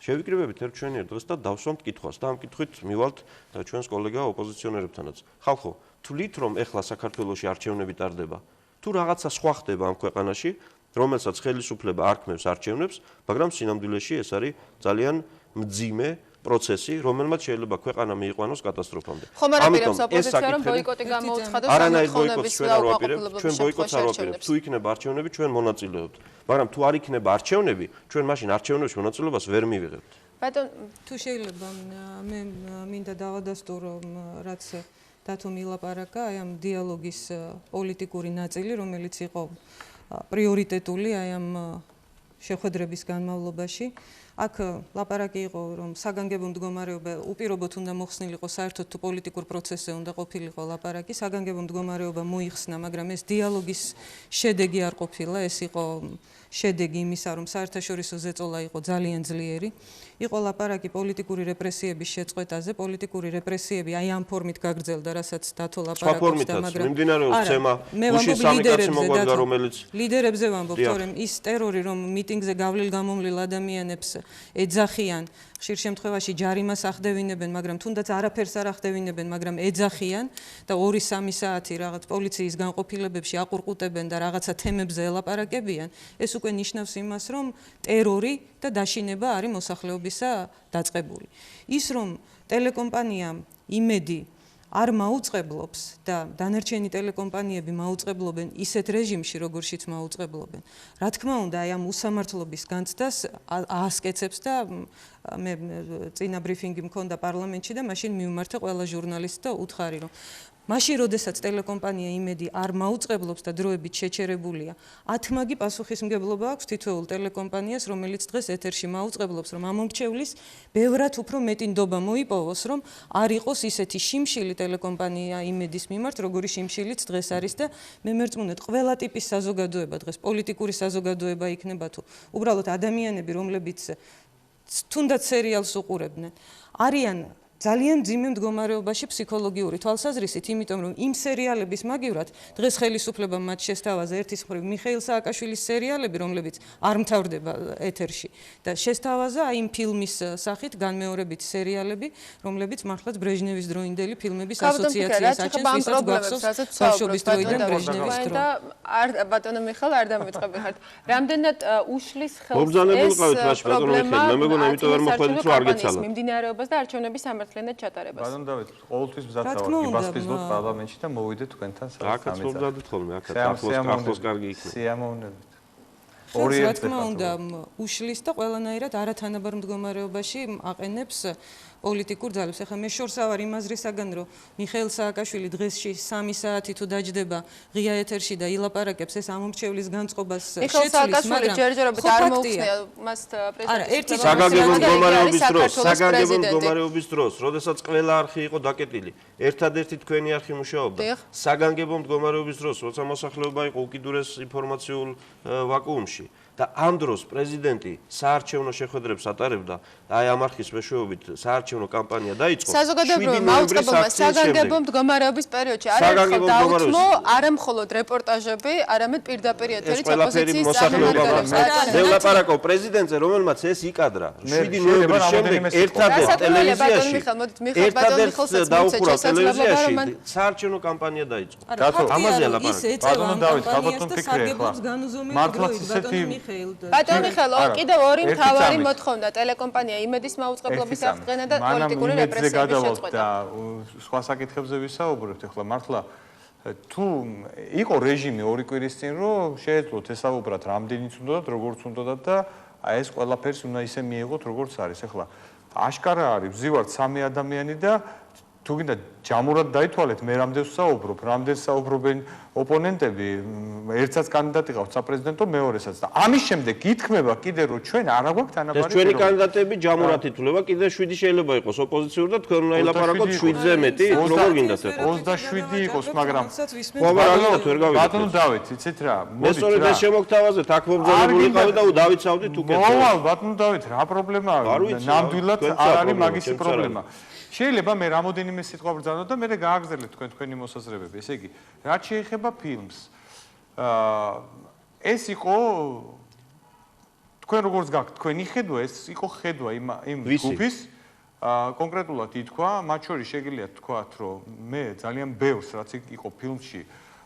შევიკრიბებით ერთ ჩვენიერ დღეს და დავსვამთ კითხვას და ამ კითხვით მივალთ ჩვენს კოლეგა ოპოზიციონერებთანაც. ხალხო, თვლით რომ ეხლა საქართველოში არჩევნები ტარდება, თუ რაღაცა სხვა ხდება ამ ქვეყანაში, რომელსაც ხელისუფლება არქმევს არჩევნებს, მაგრამ სინამდვილეში ეს არის ძალიან მძიმე პროცესი, რომელმაც შეიძლება ქვეყანა მიიყვანოს კატასტროფამდე. ხომ არ აპირებს ოპოზიცია რომ ბოიკოტი გამოუცხადოს არანაირ ბოიკოტს ჩვენ არ ვაპირებთ, ჩვენ ბოიკოტს არ ვაპირებთ. თუ იქნება არჩევნები, ჩვენ მონაწილეობთ. მაგრამ თუ არ იქნება არჩევნები, ჩვენ მაშინ არჩევნებში მონაწილეობას ვერ მივიღებთ. ბატონ, თუ შეიძლება მე მინდა დავადასტურო რომ რაც დათომ ილაპარაკა, აი ამ დიალოგის პოლიტიკური ნაწილი, რომელიც იყო პრიორიტეტული აი ამ შეხვედრების განმავლობაში. აქ ლაპარაკი იყო რომ საგანგებო მდგომარეობა უპირობოდ უნდა მოხსნილიყო საერთოდ თუ პოლიტიკურ პროცესზე უნდა ყოფილიყო ლაპარაკი, საგანგებო მდგომარეობა მოიხსნა, მაგრამ ეს დიალოგის შედეგი არ ყოფილა, ეს იყო შედეგი იმისა, რომ საერთაშორისო ზეწოლა იყო ძალიან ძლიერი. იყო ლაპარაკი პოლიტიკური რეპრესიების შეწყვეტაზე, პოლიტიკური რეპრესიები აი ამ ფორმით გაგრძელდა, რასაც დათო ლაპარაკობს და მაგრამ მიმდინარეობს თემა უშის სამი კაცი მოგვადგა, რომელიც ლიდერებზე ვამბობ, თორემ ის ტერორი რომ მიტინგზე გავლილ გამომლილ ადამიანებს ეძახიან, ხშირ შემთხვევაში ჯარიმას ახდევინებენ, მაგრამ თუნდაც არაფერს არ ახდევინებენ, მაგრამ ეძახიან და 2-3 საათი რაღაც პოლიციის განყოფილებებში აყურყუტებენ და რაღაცა თემებზე ელაპარაკებიან, ეს უკვე ნიშნავს იმას, რომ ტერორი და დაშინება არის მოსახლეობისა დაწყებული. ის რომ ტელეკომპანია იმედი არ მაუწყებლობს და დანარჩენი ტელეკომპანიები მაუწყებლობენ ისეთ რეჟიმში, როგორშიც მაუწყებლობენ. რა თქმა უნდა, აი ამ უსამართლობის განცდას აასკეცებს და მე წინა ბრიფინგი მქონდა პარლამენტში და მაშინ მივმართე ყველა ჟურნალისტს და უთხარი რომ მაშინ როდესაც ტელეკომპანია იმედი არ მაუწყებლობს და დროებით შეჩერებულია, 10 მაგი პასუხისმგებლობა აქვს თითოეულ ტელეკომპანიას, რომელიც დღეს ეთერში მაუწყებლობს, რომ ამომრჩევლის ბევრად უფრო მეტი ნდობა მოიპოვოს, რომ არ იყოს ისეთი შიმშილი ტელეკომპანია იმედის მიმართ, როგორი შიმშილიც დღეს არის და მე მერწმუნეთ, ყველა ტიპის საზოგადოება დღეს პოლიტიკური საზოგადოება იქნება თუ უბრალოდ ადამიანები, რომლებიც თუნდაც სერიალს უყურებდნენ, არიან ძალიან მძიმე მდგომარეობაში ფსიქოლოგიური თვალსაზრისით, იმიტომ რომ იმ სერიალების მაგივრად დღეს ხელისუფლებამ მათ შესთავაზა ერთის მხრივ მიხეილ სააკაშვილის სერიალები, რომლებიც არ მთავრდება ეთერში და შესთავაზა აი იმ ფილმის სახით განმეორებით სერიალები, რომლებიც მართლაც ბრეჟნევის დროინდელი ფილმების ასოციაციას აჩენს, ვისაც გვახსოვს ბავშვობის დროიდან ბრეჟნევის დრო. და ბატონო მიხეილ არ დამეწყები ხართ. რამდენად უშლის ხელს მომბრძანებულ ყავით მაშინ ბატონო მიხეილ, მე მეგონა იმიტომ ვერ მოხვედით რომ არ გეცალა. მიმდინარეობას და არჩევნების სამართლიანად ჩატარებას. ბატონ დავით, ყოველთვის მზად ვარ იბასპიზოთ პარლამენტში და მოვიდეთ თქვენთან სამეცნიერო. აქაც მომზადეთ ხოლმე, აქაც ახლოს კარგი იქნება. სიამოვნებით. რა თქმა უნდა, უშლის და ყველანაირად არათანაბარ მდგომარეობაში აყენებს პოლიტიკურ ძალებს. ახლა მე შორს ავარ იმ აზრისაგან, რომ მიხეილ სააკაშვილი დღესში 3 საათი თუ დაჯდება ღია ეთერში და ილაპარაკებს ეს ამომრჩევლის განწყობას შეცვლის, მაგრამ ჯერჯერობით არ მოუხსნია მას პრეზიდენტის საგანგებო მდგომარეობის დროს, როდესაც ყველა არხი იყო დაკეტილი, ერთადერთი თქვენი არხი მუშაობდა. საგანგებო მდგომარეობის დროს, როცა მოსახლეობა იყო უკიდურეს ინფორმაციულ ვაკუუმში და ამ დროს პრეზიდენტი საარჩევნო შეხვედრებს ატარებდა, აი ამ არხის მეშვეობით საარჩევნო კამპანია დაიწყო. საზოგადოებრივმა მაუწყებელმა საგანგებო მდგომარეობის პერიოდში არამხოლოდ დაუთმო, არამხოლოდ რეპორტაჟები, არამედ პირდაპირ ეთერით ოპოზიციის წარმომადგენლებს. მე ვლაპარაკობ პრეზიდენტზე, რომელმაც ეს იკადრა 7 ნოემბრის შემდეგ ერთადერთ ტელევიზიაში დაუხურა ტელევიზიაში საარჩევნო კამპანია დაიწყო. ამაზე ლაპარაკობ. ბატონო დავით, ალბათ თქვენ ფიქრე ახლა. მართლაც ისეთი მიხეილ და ბატონ მიხეილ, კიდევ ორი ერთი მთავარი წამით. მოთხოვნა ტელეკომპანია იმედის მაუწყებლობის ერთი წამით. აღდგენა და მანამ პოლიტიკური იმედზე რეპრესიების გადავალთ შეწყვეტა. და სხვა საკითხებზე ვისაუბრებთ. ეხლა მართლა თუ იყო რეჟიმი ორი კვირის წინ, რომ შეეძლოთ ესაუბრათ რამდენიც უნდათ, როგორც უნდათ და ეს ყველაფერს უნდა ისე მიიღოთ, როგორც არის. ეხლა აშკარა არის, ვზივართ სამი ადამიანი და თუ გინდა ჯამურად დაითვალეთ, მე რამდენს ვსაუბრობ, რამდენს საუბრობენ ოპონენტები, ერთსაც კანდიდატი ყავთ საპრეზიდენტო, მეორესაც და ამის შემდეგ გითქმება კიდე რომ ჩვენ არ აგვაქვს თანაბარი ეს ჩვენი კანდიდატები ჯამურად ითვლება, კიდე 7 შეიძლება იყოს ოპოზიციური და თქვენ უნდა ელაპარაკოთ 7-ზე მეტი, როგორ გინდათ ეხლა? 27 იყოს, მაგრამ ბატონო დავით, იცით რა, მე სწორედ ეს შემოგთავაზეთ, აქ მომძალებული და დავიცავდით უკეთ. მოვალ, ბატონო დავით, რა პრობლემაა? ნამდვილად არ არის მაგისი პრობლემა. შეიძლება მე რამოდენიმე სიტყვა ვბრძანო და მე გააგრძელეთ თქვენი მოსაზრებები. ესე იგი, რაც შეეხება ფილმს, ეს იყო თქვენ როგორც გაქვთ თქვენი ხედვა, ეს იყო ხედვა იმ ჯგუფის, კონკრეტულად ითქვა, მათ შორის შეგიძლია თქვათ, რომ მე ძალიან ბევრს რაც იყო ფილმში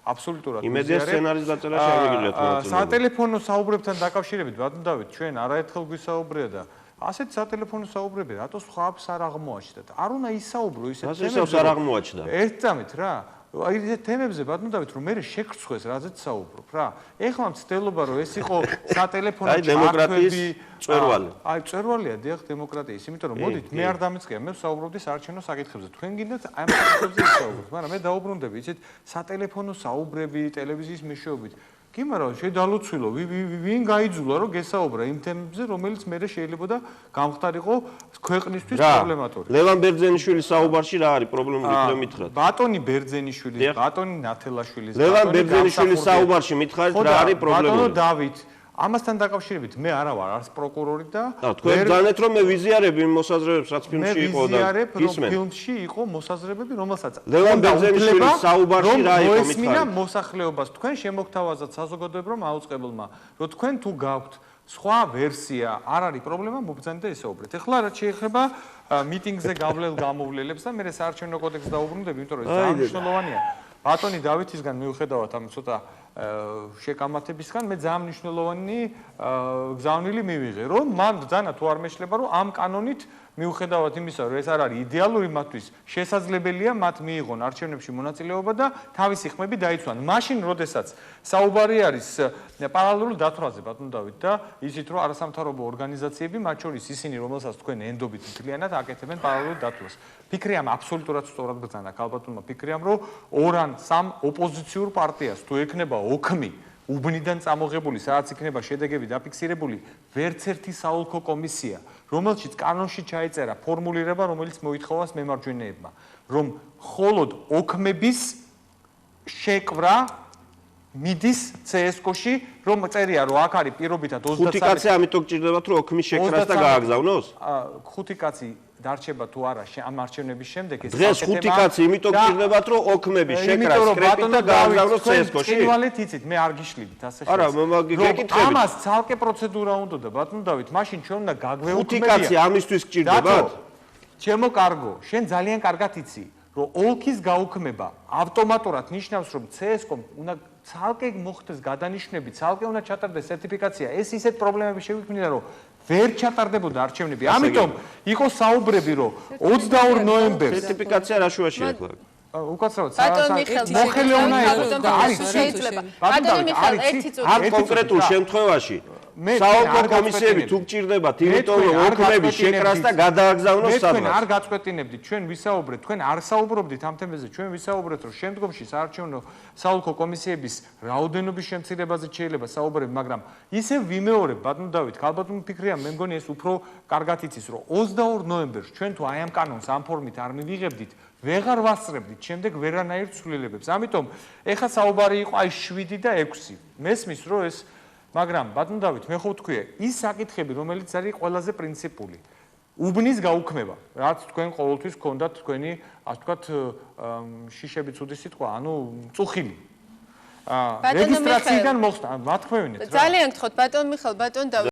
აბსოლუტურად იმედია სცენარის დაწერა შეგიძლიათ მონაწილეობა. სატელეფონო საუბრებთან დაკავშირებით, ბატონო დავით, ჩვენ არაერთხელ გვისაუბრია და ასეთ სატელეფონო საუბრები რატო სხვაებს არ აღმოაჩნდათ? არ უნდა ისაუბრო ისეთ თემებზე არ აღმოაჩნდა. ერთ წამით რა. აი ეს თემებზე ბატონო დავით რომ მე შეგრცხვეს რაზეც საუბრობ რა. ეხლა მცდელობა რომ ეს იყო სატელეფონო აი დემოკრატიის წვერვალი. აი წვერვალია დიახ დემოკრატიის, იმიტომ რომ მოდით მე არ დამიწყია, მე ვსაუბრობდი საარჩევნო საკითხებზე. თქვენ გინდათ აი ამ საკითხებზე ვისაუბროთ, მაგრამ მე დაუბრუნდები იცით სატელეფონო საუბრები ტელევიზიის მეშვეობით. კი, მაგრამ შედალოცვილო, ვინ გაიძულა რომ გესაუბრა იმ თემებზე, რომელიც მე შეიძლება და გამختارიყო ქვეყნისთვის პრობლემატური. ლევან ბერძენიშვილის საუბარში რა არის პრობლემები თქვენ მითხრათ? ბატონი ბერძენიშვილის, ბატონი ნათელაშვილის, ლევან ბერძენიშვილის საუბარში მითხარით რა არის პრობლემები? ბატონო დავით ამასთან დაკავშირებით მე არა ვარ არც პროკურორი და თქვენ ძანეთ რომ მე ვიზიარებ იმ მოსაზრებებს რაც ფილმში იყო და ისმენ. ფილმში იყო მოსაზრებები რომელსაც ლევან ბერძენიშვილის საუბარში რა იყო მითხარით? მოსახლეობას თქვენ შემოგთავაზat საზოგადოებამ აუწყებელმა რომ თქვენ თუ გაქვთ სხვა ვერსია არ არის პრობლემა მობრძანეთ და ესაუბრეთ. ეხლა რაც შეეხება მიტინგზე გავლელ გამოვლელებს და მე საარჩევნო კოდექსს დაუბრუნდები, იმიტომ რომ ეს ძალიან მნიშვნელოვანია. ბატონი დავითისგან მიუხედავად ამ ცოტა შეკამათებისგან მე ძალიან მნიშვნელოვანი გზავნილი მივიღე, რომ მან ბრძანა თუ არ მეშლება, რომ ამ კანონით მიუხედავად იმისა, რომ ეს არ არის იდეალური მათთვის, შესაძლებელია მათ მიიღონ არჩევნებში მონაწილეობა და თავისი ხმები დაიცვან. მაშინ, როდესაც საუბარი არის პარალელურ დათვრაზე, ბატონო დავით და ისიც რომ არასამთავრობო ორგანიზაციები, მათ შორის ისინი, რომელსაც თქვენ ენდობით მთლიანად აკეთებენ პარალელურ დათვრას. ფიქრიამ აბსოლუტურად სწორად ბრძანა, ქალბატონმა ფიქრიამ, რომ ორ ან სამ ოპოზიციურ პარტიას თუ ექნება ოქმი უბნიდან წამოღებული, სადაც იქნება შედეგები დაფიქსირებული, ვერც ერთი საოლქო კომისია, რომელშიც კანონში ჩაიწერა ფორმულირება, რომელიც მოითხოვას მემარჯვენეებმა, რომ მხოლოდ ოქმების შეკვრა მიდის CSKO-ში, რომ წერია, რომ აქ არის პირობითად 23 ხუთი კაცი ამიტომ გჭირდებათ, რომ ოქმის შეკრას და გააგზავნოს? ხუთი კაცი დარჩება თუ არა ამ არჩევნების შემდეგ ეს დღეს ხუთი კაცი იმიტომ გჭირდებათ, რომ ოქმების შეკრას კრეპით და გააგზავნოს CSKO-ში? წინვალეთ იცით, მე არ გიშლიდით ასე არა, გეკითხებით. ამას ცალკე პროცედურა უნდა და ბატონო დავით, მაშინ ჩვენ უნდა ხუთი კაცი ამისთვის გჭირდებათ? ჩემო კარგო, შენ ძალიან კარგად იცი, რომ ოლქის გაუქმება ავტომატურად ნიშნავს, რომ CSKO-მ უნდა ცალკე მოხდეს გადანიშნები, ცალკე უნდა ჩატარდეს სერტიფიკაცია. ეს ისეთ პრობლემები შეგვიქმნიდა, რომ ვერ ჩატარდებოდა არჩევნები. ამიტომ იყო საუბრები, რომ 22 ნოემბერს სერტიფიკაცია რა შუაშია ახლა? უკაცრავად მოხელე უნდა იყოს და არის შეიძლება. ბატონი მიხეილ, ერთი წუთი. არ კონკრეტულ შემთხვევაში საოლქო კომისიები თუ გჭირდებათ, იმიტომ რომ ოქმების შეკრას და გადააგზავნოს სადღაც. თქვენ არ გაწყვეტინებდით, ჩვენ ვისაუბრეთ, თქვენ არ საუბრობდით ამ თემაზე, ჩვენ ვისაუბრეთ, რომ შემდგომში საარჩევნო საოლქო კომისიების რაოდენობის შემცირებაზე შეიძლება საუბრები, მაგრამ ისევ ვიმეორებ, ბატონო დავით, ქალბატონი ფიქრია, მე მგონი ეს უფრო კარგად იცის, რომ 22 ნოემბერს ჩვენ თუ აი ამ კანონს ამ ფორმით არ მივიღებდით, ვეღარ ვასწრებდით შემდეგ ვერანაირ ცვლილებებს. ამიტომ ეხლა საუბარი იყო აი 7 და 6. მესმის რომ ეს მაგრამ ბატონო დავით, მე ხო ვთქვია, ის საკითხები, რომელიც არის ყველაზე პრინციპული. უბნის გაუქმება, რაც თქვენ ყოველთვის გქონდათ თქვენი, ასე ვთქვათ, შიშები ცუდი სიტყვა, ანუ წუხილი. რეგისტრაციიდან მოხდა, მათქმევინეთ რა. ძალიან გთხოვთ, ბატონ მიხეილ, ბატონ დავით